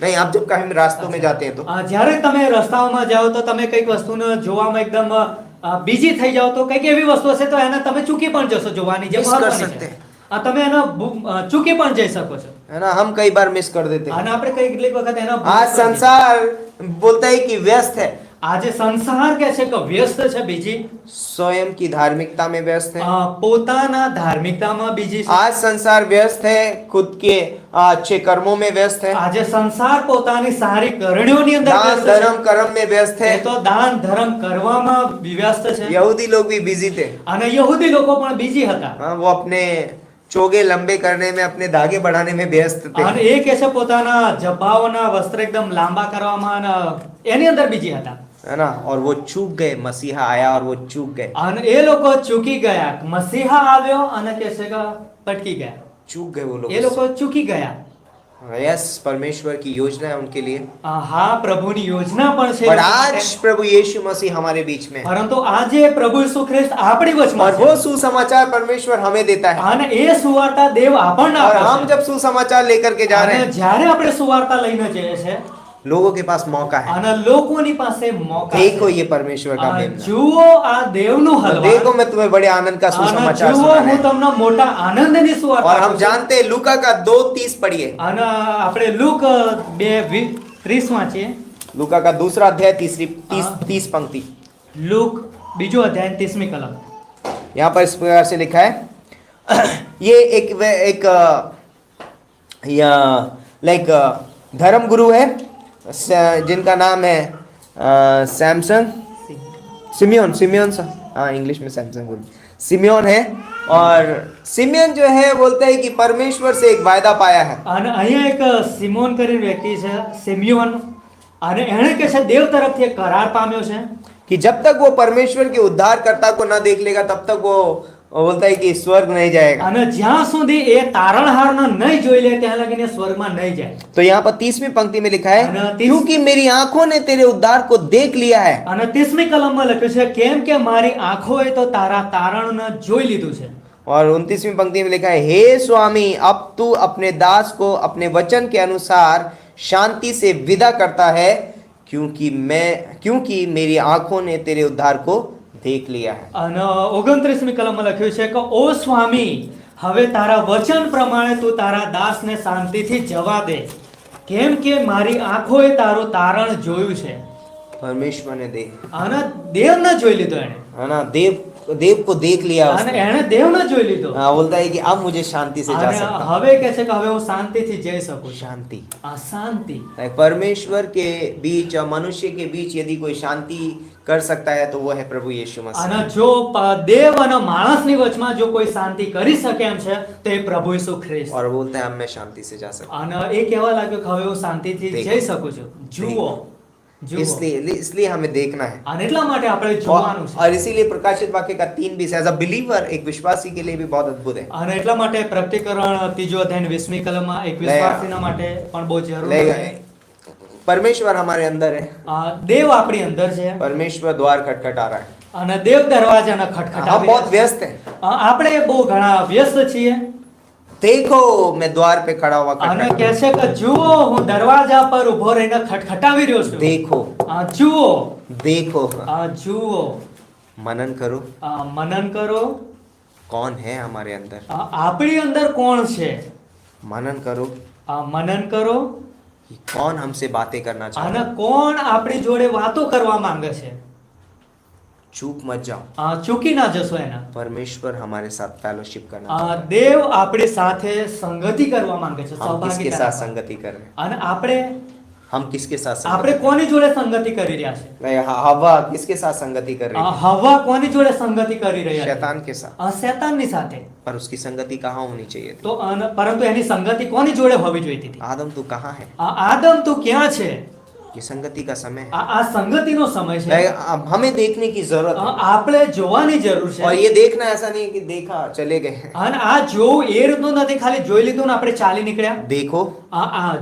नहीं, आप जब कहीं रास्तों में जाते हैं तो
જ્યારે તમે રસ્તાઓમાં જાઓ તો તમે કઈક વસ્તુને જોવામાં એકદમ બીજી થઈ જાઓ તો કઈક એવી વસ્તુ હશે તો એને તમે ચૂકી પણ જશો જોવાની જે
Miss कर
મહત્વની
सकते
છે।
हैं।
તમે એનો ચૂકી પણ જઈ શકો છો।
है ना, हम कई बार मिस कर देते हैं।
અને આપણે કેટલીક વખત એનો ભૂલ
आज
કરીએ।
संसार बोलता है कि व्यस्त है,
આજે સંસાર કે છે કે વ્યસ્ત છે બીજી,
स्वयं की धार्मिकता में व्यस्त है।
પોતાના ધાર્મિકતામાં બીજી છે।
आज संसार व्यस्त है, खुद के अच्छे कर्मों में व्यस्त है,
આજે સંસાર પોતાની સારી કરણીઓની અંદર
दान
વ્યસ્ત છે।
धर्म कर्म में व्यस्त
એ
है।
તો દાન ધર્મ કરવામાં વ્યસ્ત છે।
यहूदी लोग भी बिजी थे।
અને યહૂદી લોકો પણ બીજી હતા।
वो अपने चोगे लंबे करने में, अपने धागे बढ़ाने में व्यस्त थे।
અને એ કે છે પોતાના જબ્બાઓના વસ્ત્ર એકદમ લાંબા કરવામાં અને એની અંદર બીજી હતા।
है ना, और वो चूक गए, मसीहा आया और वो चूक गए।
અને એ લોકો ચૂકી ગયા, મસીહા આવ્યો અને કે છે કે પટકી ગયા।
चूक गए वो
એ
लोग।
લોકો ચૂકી ગયા।
यस, परमेश्वर की योजना है उनके लिए।
હા, प्रभुની યોજના પણ છે
और
એ લોકો માટે।
आज प्रभु यीशु मसीह हमारे बीच में है,
પરંતુ આજે પ્રભુ ઈસુ ખ્રિસ્ત આપણી વચમાં
और
છે।
वो सुसमाचार परमेश्वर हमें देता है।
અને એ સુવાર્તા દેવ આપણને
और
આપે
हम
છે।
जब सुसमाचार लेकर के जा रहे
અને
हैं
જ્યારે આપણે સુવાર્તા લઈને જઈએ છે
लोगों के पास मौका है।
અને લોકોની પાસે મોકા
देखो
છે.
ये परमेश्वर का
આ
मेमना।
જુઓ આ દેવનું
और
હલવા.
देखो मैं तुम्हें बड़े आनंद का
અને
सुसमाचार
જુઓ
सुनाने
હું તમને मोटा आनंदની સુવાર્તા
और हम
આપું છું.
जानते हैं लूका का 2:30 पढ़िए।
અને આપણે લૂક 2:30 વાંચીએ.
लूका का दूसरा अध्याय 30 पंक्ति।
લૂક બીજો અધ્યાય 30મી કલમ.
यहाँ पर इस प्रकार से लिखा है ये एक लाइक धर्म गुरु है जिनका नाम है सैमसंग सिमियोन हाँ इंग्लिश में सैमसंग गुरु सिमियोन है। और सिमियोन जो है बोलते हैं कि परमेश्वर से एक वायदा पाया है।
અને અહીંયા એક સિમોન કરીને વ્યક્તિ છે સિમિયોન અને એણે કે છે દેવ તરફથી એક કરાર પામ્યો છે
कि जब तक वो परमेश्वर के उद्धारकर्ता को न देख लेगा तब तक वो बोलता है कि स्वर्ग नहीं जाएगा।
અને જ્યાં સુધી એ તારણહારને નહીં જોઈ લે ત્યાં લગીને સ્વર્ગમાં નહીં જાય.
तो यहाँ पर 30वीं पंक्ति में लिखा है
અને 30
क्योंकि मेरी आंखों ने तेरे उद्धार को देख लिया है।
અને 30મી કલમમાં લખ્યું છે કેમ કે મારી આંખોએ તો તારા તારણને જોઈ લીધું છે.
और 29वीं पंक्ति में लिखा है हे स्वामी अब तू अपने दास को अपने वचन के अनुसार शांति से विदा करता है क्योंकि मेरी आंखों ने तेरे उद्धार को देख लिया है।
અને 29મી કલમમાં લખ્યું છે કે ઓ સ્વામી હવે તારા વચન પ્રમાણે તું તારા દાસને શાંતિથી જવા દે કેમ કે મારી આંખોએ તારું તારણ જોયું છે.
परमेश्वर ने देख
અને દેવને જોઈ લીધો એણે.
है ना देव को देख लिया
અને
उसने।
એણે દેવને જોઈ લીધો.
हाँ बोलता है कि अब मुझे शांति से जा
અને
सकता हूं।
હવે કહે છે કે હવે હું શાંતિથી જઈ શકું છું.
शांति
આ શાંતિ.
परमेश्वर के बीच और मनुष्य के बीच यदि कोई शांति कर सकता है तो वो है प्रभु यीशु मसीह।
અને જો દેવ અને માણસની વચમાં જો કોઈ શાંતિ કરી શકે એમ છે તો એ પ્રભુ ઈસુ ખ્રિસ્ત.
और बोलते हैं अब मैं शांति से जा सकता
અને એ કહેવા લાગ્યો કે હવે હું શાંતિથી
દેખો.
જઈ શકું છું. જુઓ
हूं।
જુઓ.
इसलिए हमें देखना है।
અને એટલા માટે આપણે જોવાનું છે.
और इसीलिए प्रकाशित वाक्य का 3:20 एज अ बिलीवर एक विश्वासी के लिए भी बहुत अद्भुत है।
અને એટલા માટે પ્રકટીકરણ 3જો અધ્યાય 20મી કલમમાં એક વિશ્વાસીના માટે પણ બહુ જરૂરી છે.
परमेश्वर हमारे अंदर है।
દેવ આપણી અંદર છે
परमेश्वर द्वार खटखटा रहा है।
અને દેવ દરવાજાને
हम
ખટખટાવી
बहुत
રહ્યા છે.
व्यस्त हैं।
આપણે બહુ ઘણા વ્યસ્ત છીએ.
देखो मैं द्वार पे खड़ा हुआ
અને
खटखटा।
કહે છે કે જુઓ હું દરવાજા પર ઊભો રહીને ખટખટાવી રહ્યો છું.
देखो
જુઓ
देखो
જુઓ.
मनन करो
મનન કરો.
कौन है हमारे अंदर।
આપણી અંદર કોણ છે.
मनन करो
મનન કરો
कि कौन हमसे बातें करना चाहता
અને
है।
કોણ આપણી જોડે વાતો કરવા માંગે છે.
चूक मत जाओ।
ચૂકી ના જશો એના.
परमेश्वर हमारे साथ फेलोशिप करना चाहता है।
દેવ આપણી સાથે સંગતિ કરવા માંગે છે.
हम किसके
સહભાગીતા
साथ
કરવા.
संगति कर रहे हैं।
અને આપણે
हम किसके साथ
આપણે
संगति
કોની જોડે સંગતિ કરી રહ્યા છે.
नहीं, हवा किसके साथ संगति कर रही है।
હવા કોની જોડે સંગતિ કરી રહ્યા છે.
शैतान के साथ।
શેતાનની સાથે.
पर उसकी संगति कहाँ होनी चाहिए थी।
તો પરંતુ એની સંગતિ કોની જોડે હોવી જોઈતી હતી.
आदम तू कहाँ है।
આદમ તું ક્યાં છે.
ये संगति का समय है।
આ સંગતિનો સમય છે.
नहीं, अब हमें देखने की जरूरत है।
આપણે જોવાની જરૂર છે.
और ये देखना ऐसा नहीं है कि देखा चले गए।
અને આ જોવું એ રીતનું નથી ખાલી જોઈ લીધું ને આપણે ચાલી નીકળ્યા.
देखो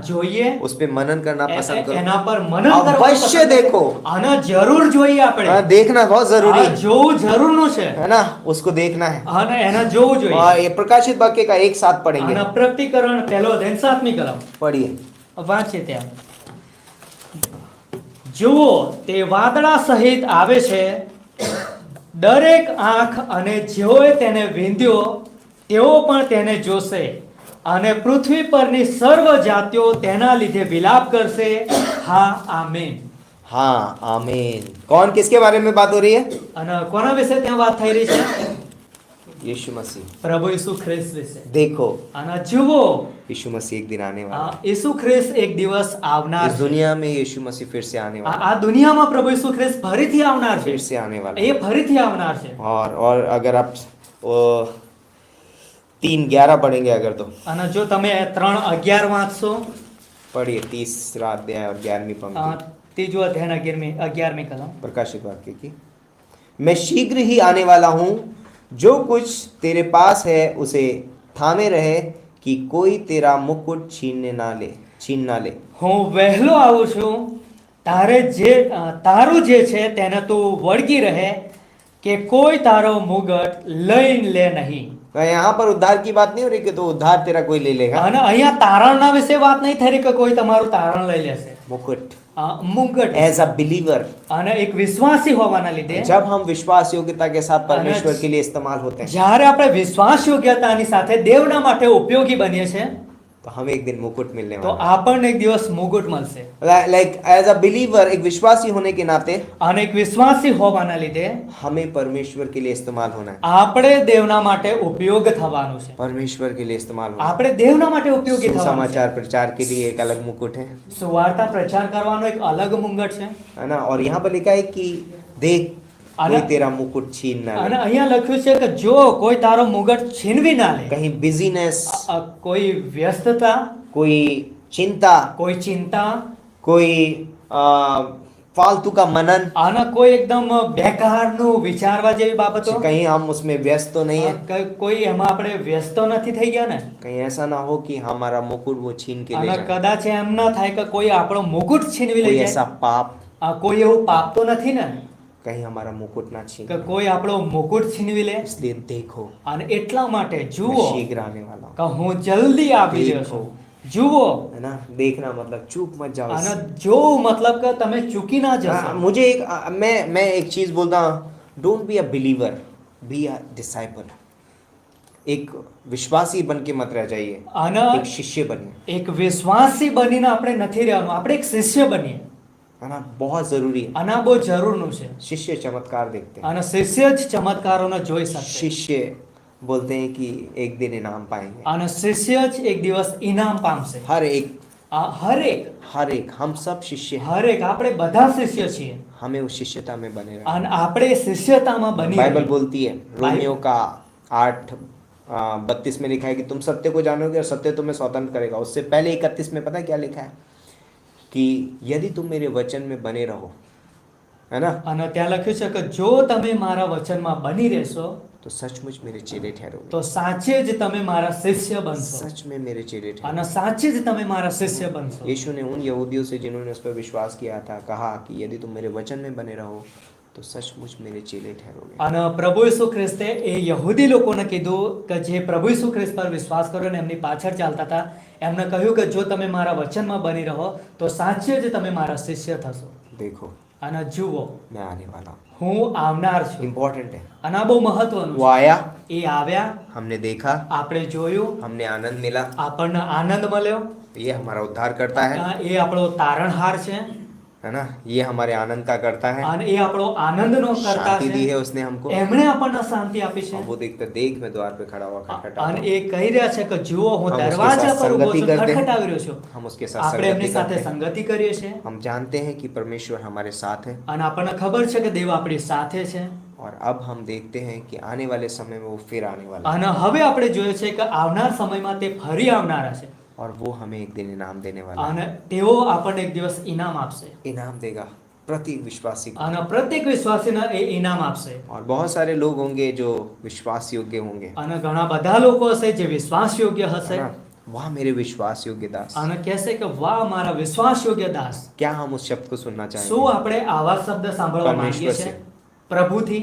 જોઈએ
उस पे मनन करना पसंद करो।
એના પર મનન કરવું
अवश्य
પસંદ કરો.
देखो।
અને જરૂર જોઈએ આપણે.
हाँ, देखना बहुत जरूरी है।
જોવું જરૂરનું છે.
है ना उसको देखना है।
અને એને જોવું જોઈએ.
और ये प्रकाशित वाक्य का एक साथ पढ़ेंगे।
અને પ્રકટીકરણ પહેલો અધ્યાય 7મી કલમ
पढ़िए।
વાંચીએ ત્યાં. જુઓ તે વાદળા સહિત આવે છે દરેક આંખ અને જેઓએ તેને વિંધ્યો તેઓ પણ તેને જોશે અને પૃથ્વી પરની સર્વ જાતિઓ તેના લીધે વિલાપ કરશે. હા આમેન.
हाँ आमीन। कौन किसके बारे में बात हो रही है।
અને કોના વિશે ત્યાં વાત થઈ રહી છે.
यीशु मसीह।
પ્રભુ ઈસુ ખ્રિસ્ત વિશે.
देखो
અને જુઓ
यीशु मसीह एक दिन आने वाला है।
ઈસુ ખ્રિસ્ત એક દિવસ આવનાર
इस
છે.
दुनिया में यीशु मसीह फिर से आने वाला
આ દુનિયામાં પ્રભુ ઈસુ ખ્રિસ્ત ફરીથી આવનાર
है।
છે.
फिर से आने वाला
એ फरीથી આવનાર છે.
है। और अगर आप 3:11 पढ़ेंगे अगर तो
અને જો તમે 3:11 વાંચશો
पढ़िए 30 अध्याय और 11वीं पंक्ति
ત્રીજો અધ્યાય 11મી કલમ.
प्रकाशित वाक्य की मैं शीघ्र ही आने वाला हूँ जो कुछ तेरे पास है उसे थामे रहे कि कोई तेरा मुकुट छीन ना ले।
હું વહેલો આવું છું તારું જે છે તેને તું વળગી રહે કે કોઈ તારો મુગટ લઈ લે નહીં.
यहाँ पर उद्धार की बात नहीं हो रही कि तो उद्धार तेरा कोई ले लेगा।
અને અહીંયા તારણના વિશે વાત નહીં થઈ રહી કે કોઈ તમારું તારણ લઈ લેશે.
मुकुट
મુગટ
एज अ बिलीवर
અને એક વિશ્વાસી હોવાના લીધે
जब हम विश्वास योग्यता के साथ परमेश्वर के लिए इस्तेमाल होते हैं
જ્યારે આપણે વિશ્વાસ યોગ્યતાની સાથે દેવના માટે ઉપયોગી બનીએ છીએ
तो हमें एक दिन मुकुट मिलने
તો
वाला
આપણને એક દિવસ મુગટ મળશે
है लाइक एज अ बिलीवर एक विश्वासी होने के नाते
અને એક વિશ્વાસી હોવાના લીધે
हमें परमेश्वर के लिए इस्तेमाल होना है
આપણે દેવના માટે ઉપયોગ થવાનું છે
परमेश्वर के लिए इस्तेमाल होना
આપણે देवના માટે ઉપયોગી
है
થવાનું છે
समाचार प्रचार के लिए एक अलग मुकुट है
સુવાર્તા પ્રચાર કરવાનો એક અલગ મુંગટ છે
है ना और यहाँ पर लिखा है कि देख कोई
अना-
तेरा मुकुट छीन ना
અને
ले
અહીંયા લખ્યું છે કે જો કોઈ તારો મુગટ છીનવી ના લે
कहीं बिजीनेस
કોઈ વ્યસ્તતા
कोई चिंता
કોઈ ચિંતા
कोई फालतू का मनन
અને કોઈ એકદમ બેકારનું વિચારવા જેવી બાબતો
कहीं हम उसमें व्यस्त तो नहीं है
કોઈ એમાં આપણે વ્યસ્ત નથી થઈ ગયા ને
कहीं ऐसा ना हो कि हमारा मुकुट वो छीन के ले
અને
जाए
કદાચ એમ ના થાય કે કોઈ આપણો મુકુટ છીનવી
कोई
લઈ
ऐसा
જાય
पाप
કોઈ એવું પાપ તો નથી ને
कहीं हमारा मुकुट ना छीन
કે કોઈ આપણો મુકુટ છીનવી લે
इसलिए देखो
અને એટલા માટે
मैं
જુઓ
शीघ्र आने वाला हूँ
કે હું જલ્દી આવી રહ્યો છું જુઓ
है ना देखना मतलब चूक मत जाओ
અને
इससे।
જોવું મતલબ કે તમે ચૂકી ના જશો
मुझे एक मैं एक चीज बोलता हूँ don't be a believer be a disciple एक विश्वासी बन के मत रह जाइए
અને
एक शिष्य बनिए
એક વિશ્વાસી બનીને આપણે નથી રહેવાનું આપણે એક શિષ્ય બનીએ
है ना बहुत जरूरी है
અને આ બહુ જરૂરનું છે
शिष्य चमत्कार देखते हैं
અને શિષ્ય જ ચમત્કારોને જોઈ શકશે
शिष्य बोलते हैं कि एक दिन इनाम पाएंगे
અને શિષ્ય જ એક દિવસ ઇનામ પામશે
हर एक
હરેક
हम सब शिष्य हैं
હરેક આપણે બધા શિષ્ય છીએ
हमें उस शिष्यता में बने रहना
અને આપણે શિષ્યતામાં બની
बाइबल
રહીએ।
बोलती है रोमियो का 8:32 में लिखा है कि तुम सत्य को जानोगे और सत्य तुम्हें स्वतंत्र करेगा। उससे पहले 31 में पता है क्या लिखा है कि यदि तुम मेरे वचन में बने रहो, है ना,
અને ત્યાં લખ્યું છે કે જો તમે મારા વચનમાં બની રહેશો
तो सचमुच मेरे चेले ठहरोगे।
તો સાચે જ તમે મારા શિષ્ય બનશો
सच में मेरे चेले ठहरोगे।
અને साचे જ તમે મારા शिष्य बનશो।
यीशु ने उन यहूदियों से जिन्होंने उस पर विश्वास किया था कहा कि यदि तुम मेरे वचन में बने रहो तो सचमुच मेरे चेले ठहरोगे।
અને પ્રભુ ઈસુ ખ્રિસ્તે એ યહૂદી લોકોને કીધું કે જે પ્રભુ ઈસુ ખ્રિસ્ત પર વિશ્વાસ કર્યો ને એમની પાછળ ચાલતા હતા એમને કહ્યું કે જો તમે મારા વચનમાં બની રહો તો સાચે જ તમે મારા શિષ્ય થશો।
देखो
અને જુઓ
मैं आने वाला हूँ।
હું આવનાર છું
इम्पोर्टेंट है।
અને આ બહુ મહત્વનું
वो
છે।
आया,
એ આવ્યા,
हमने देखा,
આપણે જોયું,
हमने आनंद मिला।
આપણને આનંદ મળ્યો,
ये हमारा उद्धार करता है
એ આપણો તારણહાર છે
है ना, ये हमारे आनंद का करता है।
અને એ આપણો આનંદનો કરતા
शांति दी
છે।
है उसने हमको।
એમણે આપણને શાંતિ આપી છે
और वो देखते देख मैं द्वार पे खड़ा हुआ खटखटाता
અને
हूँ।
એ કહી રહ્યા છે કે જુઓ હું
हम उसके
દરવાજા
साथ
પર ઊભો
संगति
છું,
करते हैं।
ખટખટાવી રહ્યો છું।
हम उसके साथ
આપણે
संगति
એમની સાથે
करते हैं।
સંગતિ કરીએ છીએ
हम जानते हैं कि परमेश्वर हमारे साथ है।
અને આપણને ખબર છે કે દેવ આપણી સાથે છે।
और अब हम देखते हैं कि आने वाले समय में वो फिर आने वाला है
અને હવે આપણે જોઈએ છે કે આવનાર સમયમાં તે ફરી આવનારા છે
और वो हमें एक दिन इनाम देने वाला है।
અને તેઓ આપણને એક દિવસ ઇનામ આપશે
इनाम देगा प्रति विश्वासी को।
અને प्रत्येक વિશ્વાસીને એ ઇનામ આપશે।
और बहुत सारे लोग होंगे जो विश्वास योग्य होंगे,
અને ઘણા બધા લોકો હશે જે વિશ્વાસ યોગ્ય
है
હશે
ना, वाह मेरे विश्वास योग्य दास।
અને કહેશે કે વાહ મારા વિશ્વાસ યોગ્ય દાસ।
क्या हम उस शब्द को सुनना
શું
चाहेंगे?
આપણે આવા શબ્દ સાંભળવા માંગીએ
પરમેશ્વર
છીએ
से।
પ્રભુથી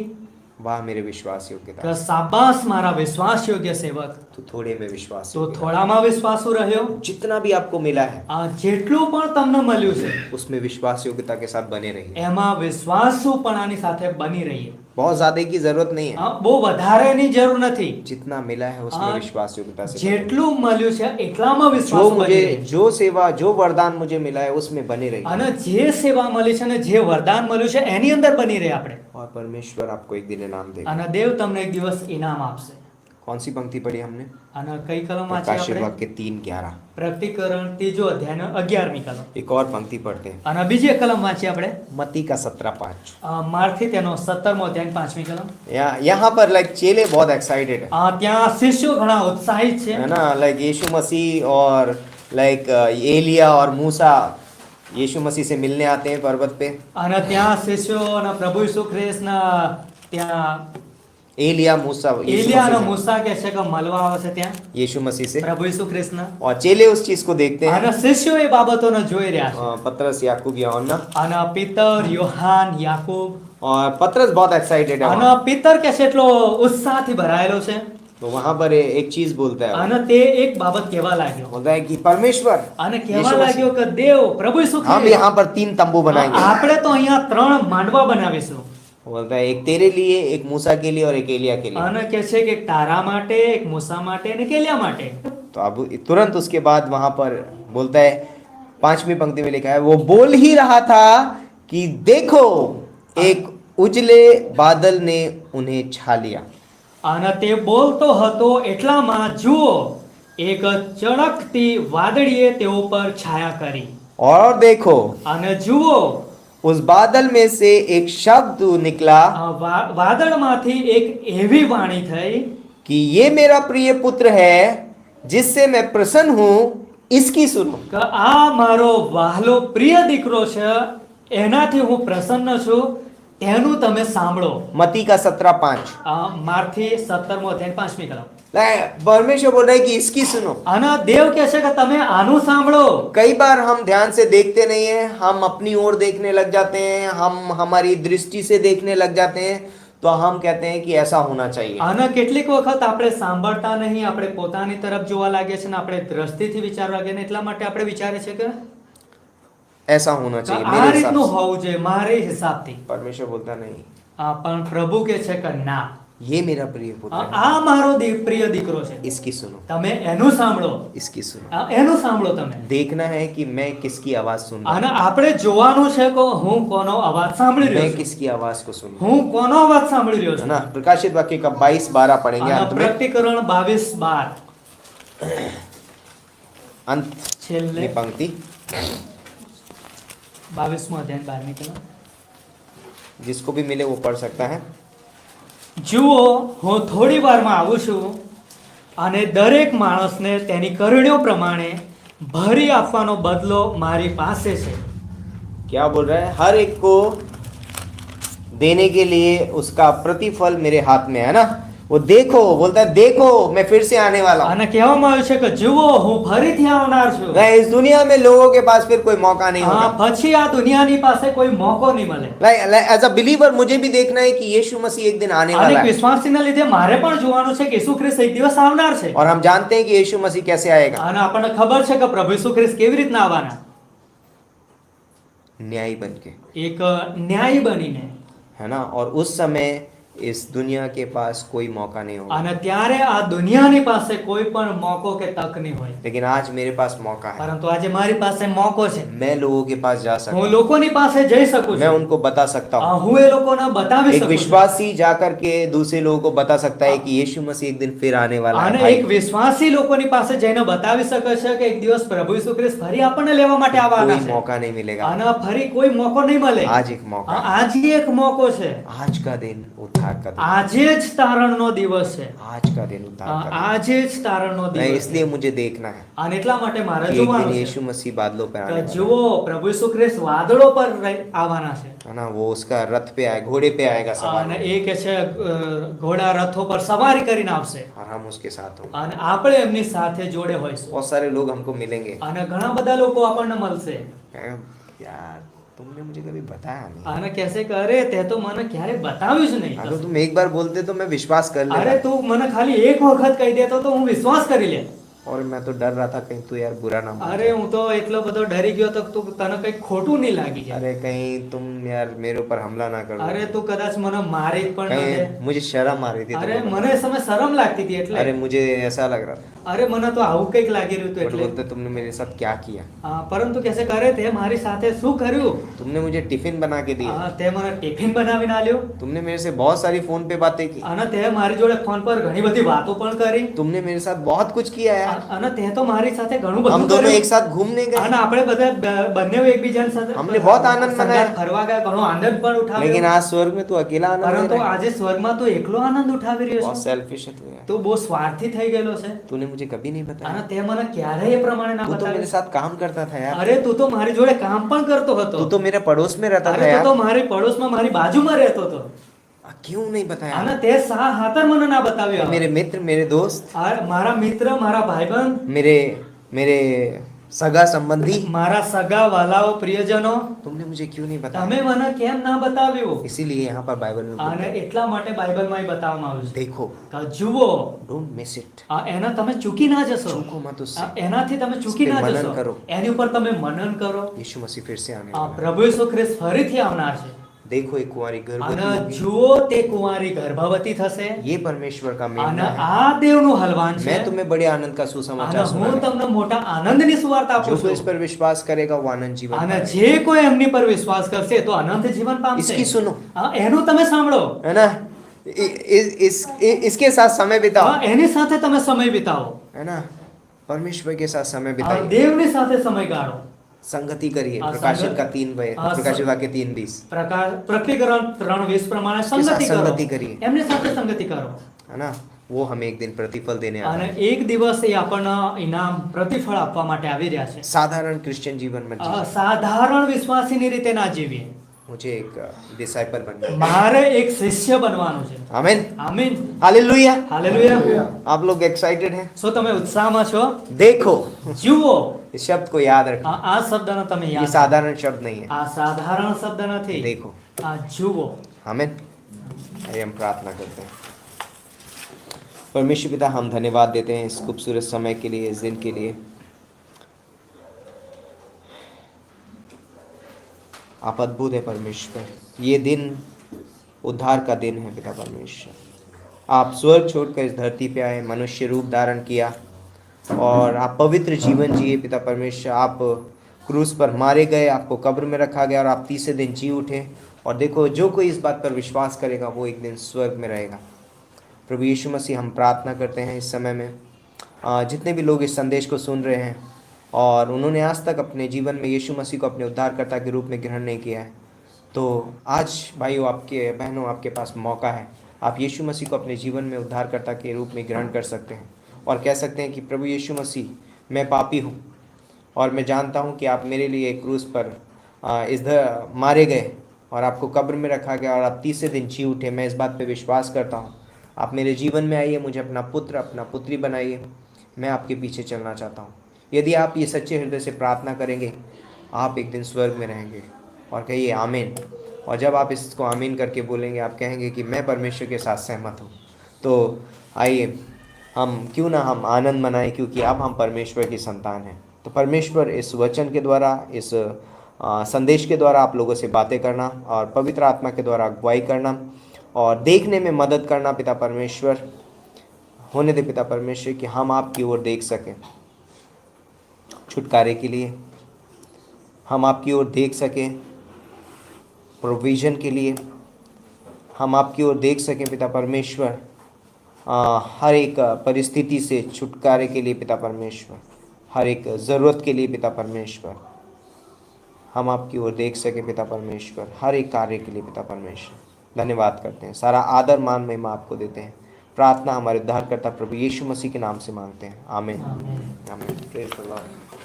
वाह मेरे विश्वास योग्य
કે
दास,
શાબાશ મારા વિશ્વાસ યોગ્ય સેવક,
तो थोड़े में विश्वास
તો
योग्य दास।
થોડામાં વિશ્વાસુ રહ્યો।
जितना भी आपको मिला है
આ જેટલું પણ તમને મળ્યું છે
उसमें विश्वास योग्यता के साथ बने रहिए।
એમાં વિશ્વાસુપણાની સાથે બની રહીએ।
बहुत ज्यादा की जरूरत नहीं है,
બહુ વધારેની જરૂર નથી,
जितना मिला है उसमें
हाँ,
विश्वास योग्यता से बने
જેટલું મળ્યું છે એટલામાં
रहिए।
વિશ્વાસ
जो
બની
मुझे
રહીએ।
जो सेवा जो वरदान मुझे मिला है उसमें बने रहिए।
અને જે સેવા મળી છે ને જે વરદાન મળ્યું છે એની અંદર બની રહે આપણે।
और परमेश्वर आपको एक दिन इनाम देगा।
અને દેવ તમને એક દિવસ ઇનામ આપશે।
कौन सी पंक्ति पढ़ी हमने?
અને કઈ કલમ વાંચી
प्रकाशित
આપણે?
वाक्य 3:11।
પ્રકટીકરણ 3 અધ્યાયનો 11મી કલમ।
एक और पंक्ति पढ़ते हैं,
અને બીજી એક કલમ વાંચી આપણે
मत्ती का 17:5।
માર્થी તેનો 17મો અધ્યાય 5મી કલમ।
यहाँ पर लाइक चेले बहुत एक्साइटेड है
ત્યાં શિષ્યો घણા उत्साहित છે
है ना, लाइक यीशु मसीह और लाइक एलिया और मूसा यीशु मसीह से मिलने आते हैं पर्वत पे।
અને ત્યાં शिष्यो અને પ્રભુ ઈસુ ખ્રિસ્તના ત્યાં
एलिया मूसा
એલિયા અને મૂસા કે છે કે મળવા આવે છે ત્યાં
यीशु मसीह से,
પ્રભુ ઈસુ ખ્રિસ્તના।
और चेले उस चीज को देखते हैं।
અને શિષ્યો એ બાબતોને જોઈ રહ્યા છે।
पतरस याकूब यूहन्ना,
અને પીતર, યોહાન, યાકૂબ,
और पतरस बहुत एक्साइटेड है
અને
वहाँ।
પીતર કે છે એટલો ઉત્સાહથી ભરાયેલો છે।
तो वहां पर एक चीज बोलता है,
અને તે એક બાબત કહેવા લાગ્યો
बोलता है कि परमेश्वर
અને
यीशु
કહેવા
मसीह,
લાગ્યો કે દેવ પ્રભુ ઈસુ
हम
ખ્રિસ્ત,
यहाँ पर 3 तंबू बनाएंगे।
આપણે તો અહીંયા 3 માંડવા બનાવીશું
बोलता है एक तेरे लिए, एक मूसा के लिए और एक एलिया के लिए।
અને કહે છે કે એક તારા માટે, એક મૂસા માટે અને એક એલિયા માટે।
तो अब तुरंत उसके बाद वहां पर बोलता है, 5वीं पंक्ति में लिखा है, वो बोल ही रहा था कि देखो एक उजले बादल ने उन्हें छा लिया।
અને તે બોલતો હતો એટલામાં જુઓ એક ચળકતી વાદળીએ તેઓ પર છાયા કરી
और देखो
અને જુઓ
उस बादल में से एक शब्द निकला
વાદળમાંથી એક એવી વાણી થઈ
कि ये मेरा प्रिय पुत्र है जिससे मैं प्रसन्न हूं, इसकी सुनो।
કે આ મારો વહાલો પ્રિય દીકરો છે, એનાથી હું પ્રસન્ન છું, એનું તમે સાંભળો।
मती का 17:5।
મારથી 17મો અધ્યાય 5મી કલમ।
परमेश्वर बोल रहा है कि इसकी सुनो।
અને દેવ કહે છે કે તમે આનું સાંભળો।
कई बार हम ध्यान से देखते नहीं है, हम अपनी ओर देखने लग जाते हैं, हम हमारी दृष्टि से देखने लग जाते हैं, तो हम कहते हैं कि ऐसा होना चाहिए।
અને કેટલીક વખત આપણે સાંભળતા નહીં, આપણે પોતાની તરફ જોવા લાગે છે ને આપણે દ્રષ્ટિથી વિચારવા લાગે ને એટલા માટે આપણે વિચારે છે કે
ऐसा होना चाहिए
આ
मेरे हिसाब
રીતનું
से।
હોવું જોઈએ મારે હિસાબથી।
परमेश्वर बोलता नहीं,
પણ પ્રભુ કહે છે કે ના,
ये मेरा प्रिय पुत्र है,
આ મારો પ્રિય દીકરો છે,
इसकी सुनो,
તમે એનું સાંભળો,
इसकी सुनो।
એનું સાંભળો તમે।
देखना है कि मैं किसकी आवाज सुन रहा
અને આપણે જોવાનું છે કે હું કોનો અવાજ સાંભળી
हूं,
રહ્યો
मैं
છું,
किसकी आवाज को सुन रहा
હું કોનો અવાજ સાંભળી રહ્યો
हूं, है
છું।
ना। प्रकाशित वाक्य का 22-12 पढ़ेंगे
અને
अंत में,
પ્રકટીકરણ 22:12
अंत
છેલ્લે
में पंक्ति
22મો અધ્યાય 12મી કલમ।
जिसको भी मिले वो पढ़ सकता है।
જુઓ હું થોડી વારમાં આવું છું અને દરેક માણસને તેની કરણીઓ પ્રમાણે ભરી આપવાનો બદલો મારી પાસે છે।
क्या बोल रहा है? हर एक को देने के लिए उसका प्रतिफल मेरे हाथ में है ना। वो देखो, बोलता है देखो मैं फिर से आने वाला हूं।
અને कહેવામાં આવ્યું છે કે જુઓ હું ફરીથી આવનાર છું।
इस दुनिया में लोगों के पास फिर कोई मौका नहीं होगा।
પછી આ દુનિયાની પાસે કોઈ મોકો નહીં મળે।
एज अ बिलीवर मुझे भी देखना है कि यीशु मसीह एक दिन आने
અને
वाला है,
વિશ્વાસીના લીધે મારે પણ જોવાનું છે કે ઈસુ ખ્રિસ્ત એક દિવસ આવનાર છે।
और हम जानते हैं कि यीशु मसीह कैसे आएगा,
અને આપણને ખબર છે કે પ્રભુ ઈસુ ખ્રિસ્ત કેવી રીતના આવવાના,
न्यायी बन के,
એક ન્યાયી બનીને।
है ना। और उस समय इस दुनिया के पास कोई मौका नहीं होगा,
અને ત્યારે આ દુનિયાની પાસે કોઈ પણ મોકો કે તક નહીં હોય।
लेकिन आज मेरे पास मौका है।
પરંતુ આજે મારી પાસે મોકો છે,
मैं लोगों के पास जा सकता
હું
हूँ,
લોકોની પાસે જઈ શકું
मैं
છું,
उनको बता सकता हूँ।
હું એ લોકોને बताવી
एक
શકું છું।
विश्वासी जाकर के दूसरे लोगों को बता सकता है कि यीशु मसीह एक दिन फिर आने वाला है
અને
भाई।
એક વિશ્વાસી લોકોની પાસે જઈને બતાવી શકે છે કે એક દિવસ પ્રભુ ઈસુ ખ્રિસ્ત ફરી આપણને લેવા માટે આવવાના
कोई
છે।
मौका नहीं मिलेगा,
અને ફરી કોઈ મોકો નહીં મળે।
आज एक मौका है।
આજે એક મોકો છે,
आज का दिन उद्धार का दिन,
આજે જ તારણનો દિવસ છે,
आज का दिन उद्धार का
આજે જ તારણનો
दिन।
દિવસ છે।
इसलिए मुझे देखना है
અને એટલા માટે મારે
कि एक
જોવાનું
दिन
છે
यीशु मसीह बादलों पर आने
કે
वाला है।
જુઓ પ્રભુ ઈસુ ખ્રિસ્ત વાદળો પર આવવાના છે।
है ना। वो उसका रथ पे आए, घोड़े पे आएगा सवार
અને એ કે છે ઘોડા રથો પર સવારી કરીને આવશે
और हम उसके साथ होंगे।
અને આપણે એમની સાથે જોડે હોઈશું।
बहुत सारे लोग हमको मिलेंगे,
અને ઘણા બધા લોકો આપણને મળશે
कहेंगे, यार तुमने मुझे कभी बताया नहीं।
અને કહેશે કે અરે તે તો મને ક્યારે બતાવ્યું જ નહીં।
अगर तुम एक बार बोलते तो मैं विश्वास कर
અરે
लेता,
તું મને ખાલી એક વખત કહી દેતો તો હું વિશ્વાસ કરી લે।
और मैं तो डर रहा था कहीं तू यार बुरा ना मान
અરે હું તો એટલો બધો ડરી ગયો તો તું તને કઈ ખોટું નહીં લાગી જાય।
अरे कहीं तुम यार मेरे ऊपर हमला ना कर दो।
અરે તું કદાચ મને મારી પણ ન દે।
कहीं मुझे शर्म आ रही थी
અરે
तुम्हें
મને એ સમય શરમ લાગતી હતી
बताने। अरे
એટલે
मुझे ऐसा लग रहा था,
અરે મને તો આવું કંઈક લાગી રહ્યું હતું
बट
એટલે
बोलते तुमने मेरे साथ क्या किया।
પરંતુ કહેશે કરે તે મારી સાથે શું કર્યું?
तुमने मुझे टिफिन बना के दिया,
તે મને ટિફિન બનાવીને આલ્યો
तुमने मेरे से बहुत सारी फोन पे बातें की,
અને તે મારી જોડે ફોન પર ઘણી બધી વાતો પણ કરી
तुमने मेरे साथ बहुत कुछ किया यार।
અને તે તો મારી સાથે ઘણું
हम
બધું
दोनों
કર્યું।
एक साथ घूमने गए,
અને આપણે બધા બંને એકબીજાની સાથે
हमने बहुत आनंद
સંગાથ
मनाया।
ફરવા ગયા, ઘણો આનંદ પણ
लेकिन
ઉઠાવ્યો।
आज स्वर्ग में तू अकेला आनंद ले
પરંતુ
रहा है।
આજે સ્વર્ગમાં તો એકલો આનંદ ઉઠાવી રહ્યો
बहुत
છે।
सेल्फिश है तू यार,
તું બહુ સ્વાર્થી થઈ ગયેલો છે
तूने मुझे कभी नहीं बताया।
અને તે મને ક્યારેય એ પ્રમાણે ના
तू तो मेरे
બતાવ્યું।
साथ काम करता था यार,
અરે તું તો મારી જોડે કામ પણ કરતો હતો।
तू तो मेरे पड़ोस में रहता था
અરે તું
यार,
તો મારી પડોશમાં મારી બાજુમાં રહેતો હતો
क्यों नहीं बताया।
અને તે શા હાતર મને ના બતાવ્યો?
मेरे मित्र, मेरे दोस्त,
મારા મિત્ર, મારા ભાઈબંધ,
मेरे मेरे सगा संबंधी
મારા સગા વાલાઓ પ્રિયજનો
तुमने मुझे क्यों नहीं बताया?
તમે મને કેમ ના બતાવ્યું?
इसीलिए यहाँ पर बाइबल में बोलता
અને
है,
એટલા માટે બાઇબલમાં એ બતાવવામાં આવ્યું છે
देखो,
કે જુઓ
डोंट मिस इट,
એના તમે ચૂકી ના જશો,
चूको मत उससे।
એનાથી તમે ચૂકી
इस
ના
पे मनन
જશો,
करो।
એની ઉપર તમે मनन કરો।
यीशु मसीह फिर से आने वाला है।
પ્રભુ ઈસુ ખ્રિસ્ત ફરીથી આવનાર છે
देखो एक कुंवारी गर्भवती
અને
होगी।
જુઓ તે કુંવારી ગર્ભવતી થશે
ये परमेश्वर का
અને
मेमना है।
આ દેવનું હલવાન છે
मैं तुम्हें बड़े आनंद का
અને
सुसमाचार
હું
सुनाऊंगा।
તમને मोटा आनंदની સુવાર્તા
जो
આપું
कोई इस
છું
पर विश्वास करेगा वो आनंद जीवन
અને
पाएगा।
જે કોઈ એમની પર વિશ્વાસ કરશે તો અનંત જીવન પામશે।
इसकी सुनो,
એનું તમે સાંભળો,
है ना, इसके साथ समय बिताओ,
એની સાથે તમે સમય વિતાવો,
है ना, परमेश्वर के साथ समय
આ
बिताइए,
દેવની સાથે समय गाળो।
संगति करिए।
हाँ,
प्रकाशित
संगत-
का 3
हाँ,
प्रकाशित वाक्य 3:20,
પ્રકટીકરણ 3:20 પ્રમાણે
उसके साथ
સંગતિ કરો,
संगति करिए,
એમની સાથે સંગતિ કરો
है ना, वो हमें एक दिन प्रतिफल देने आना
અને
है।
એક દિવસ એ આપણને ઇનામ प्रतिफळ આપવા માટે આવી રહ્યા છે।
साधारण क्रिश्चियन जीवन में जीना।
સાધારણ વિશ્વાસીની રીતે ના જીવીએ,
मुझे एक डिसाइपल बनना है।
મારે એક શિષ્ય બનવાનું છે।
आमीन,
આમીન,
हालेलुया।
હાલેલુયા।
आप लोग एक्साइटेड हैं?
શું તમે ઉત્સાહમાં છો?
देखो,
જુઓ,
इस शब्द को याद रखना,
આ શબ્દનો તમે
ये
યાદ રાખો।
साधारण शब्द नहीं है।
આ સાધારણ શબ્દ નથી,
देखो,
આ જુઓ।
आमीन। आइए हम प्रार्थना करते हैं। परमेश्वर पिता, हम धन्यवाद देते हैं इस खूबसूरत समय के लिए, इस दिन के लिए। आप अद्भुत है परमेश्वर। ये दिन उद्धार का दिन है पिता परमेश्वर। आप स्वर्ग छोड़कर इस धरती पे आए, मनुष्य रूप धारण किया और आप पवित्र जीवन जिए पिता परमेश्वर। आप क्रूस पर मारे गए, आपको कब्र में रखा गया और आप तीसरे दिन जी उठे। और देखो, जो कोई इस बात पर विश्वास करेगा वो एक दिन स्वर्ग में रहेगा। प्रभु यीशु मसीह, हम प्रार्थना करते हैं इस समय में जितने भी लोग इस संदेश को सुन रहे हैं और उन्होंने आज तक अपने जीवन में यीशु मसीह को अपने उद्धारकर्ता के रूप में ग्रहण नहीं किया है, तो आज भाइयों, आपके बहनों, आपके पास मौका है। आप यीशु मसीह को अपने जीवन में उद्धारकर्ता के रूप में ग्रहण कर सकते हैं और कह सकते हैं कि प्रभु यीशु मसीह, मैं पापी हूँ और मैं जानता हूँ कि आप मेरे लिए क्रूस पर मारे गए और आपको कब्र में रखा गया और आप तीसरे दिन जी उठे। मैं इस बात पे विश्वास करता हूँ। आप मेरे जीवन में आइए, मुझे अपना पुत्र, अपना पुत्री बनाइए। मैं आपके पीछे चलना चाहता हूँ। यदि आप ये सच्चे हृदय से प्रार्थना करेंगे, आप एक दिन स्वर्ग में रहेंगे। और कहिए आमीन। और जब आप इसको आमीन करके बोलेंगे, आप कहेंगे कि मैं परमेश्वर के साथ सहमत हूँ। तो आइए हम क्यों ना हम आनंद मनाएं, क्योंकि अब हम परमेश्वर की संतान हैं। तो परमेश्वर इस वचन के द्वारा, इस संदेश के द्वारा आप लोगों से बातें करना और पवित्र आत्मा के द्वारा अगुवाई करना और देखने में मदद करना पिता परमेश्वर। होने दे पिता परमेश्वर कि हम आपकी ओर देख सकें छुटकारे के लिए, हम आपकी ओर देख सकें प्रोविज़न के लिए, हम आपकी ओर देख सकें पिता परमेश्वर हर एक परिस्थिति से छुटकारे के लिए पिता परमेश्वर, हर एक ज़रूरत के लिए पिता परमेश्वर, हम आपकी ओर देख सकें पिता परमेश्वर, हर एक कार्य के लिए पिता परमेश्वर। धन्यवाद करते हैं, सारा आदर मान महिमा आपको देते हैं। प्रार्थना हमारे उद्धारकर्ता प्रभु यीशु मसीह के नाम से मांगते हैं, आमीन, आमीन। Praise the Lord.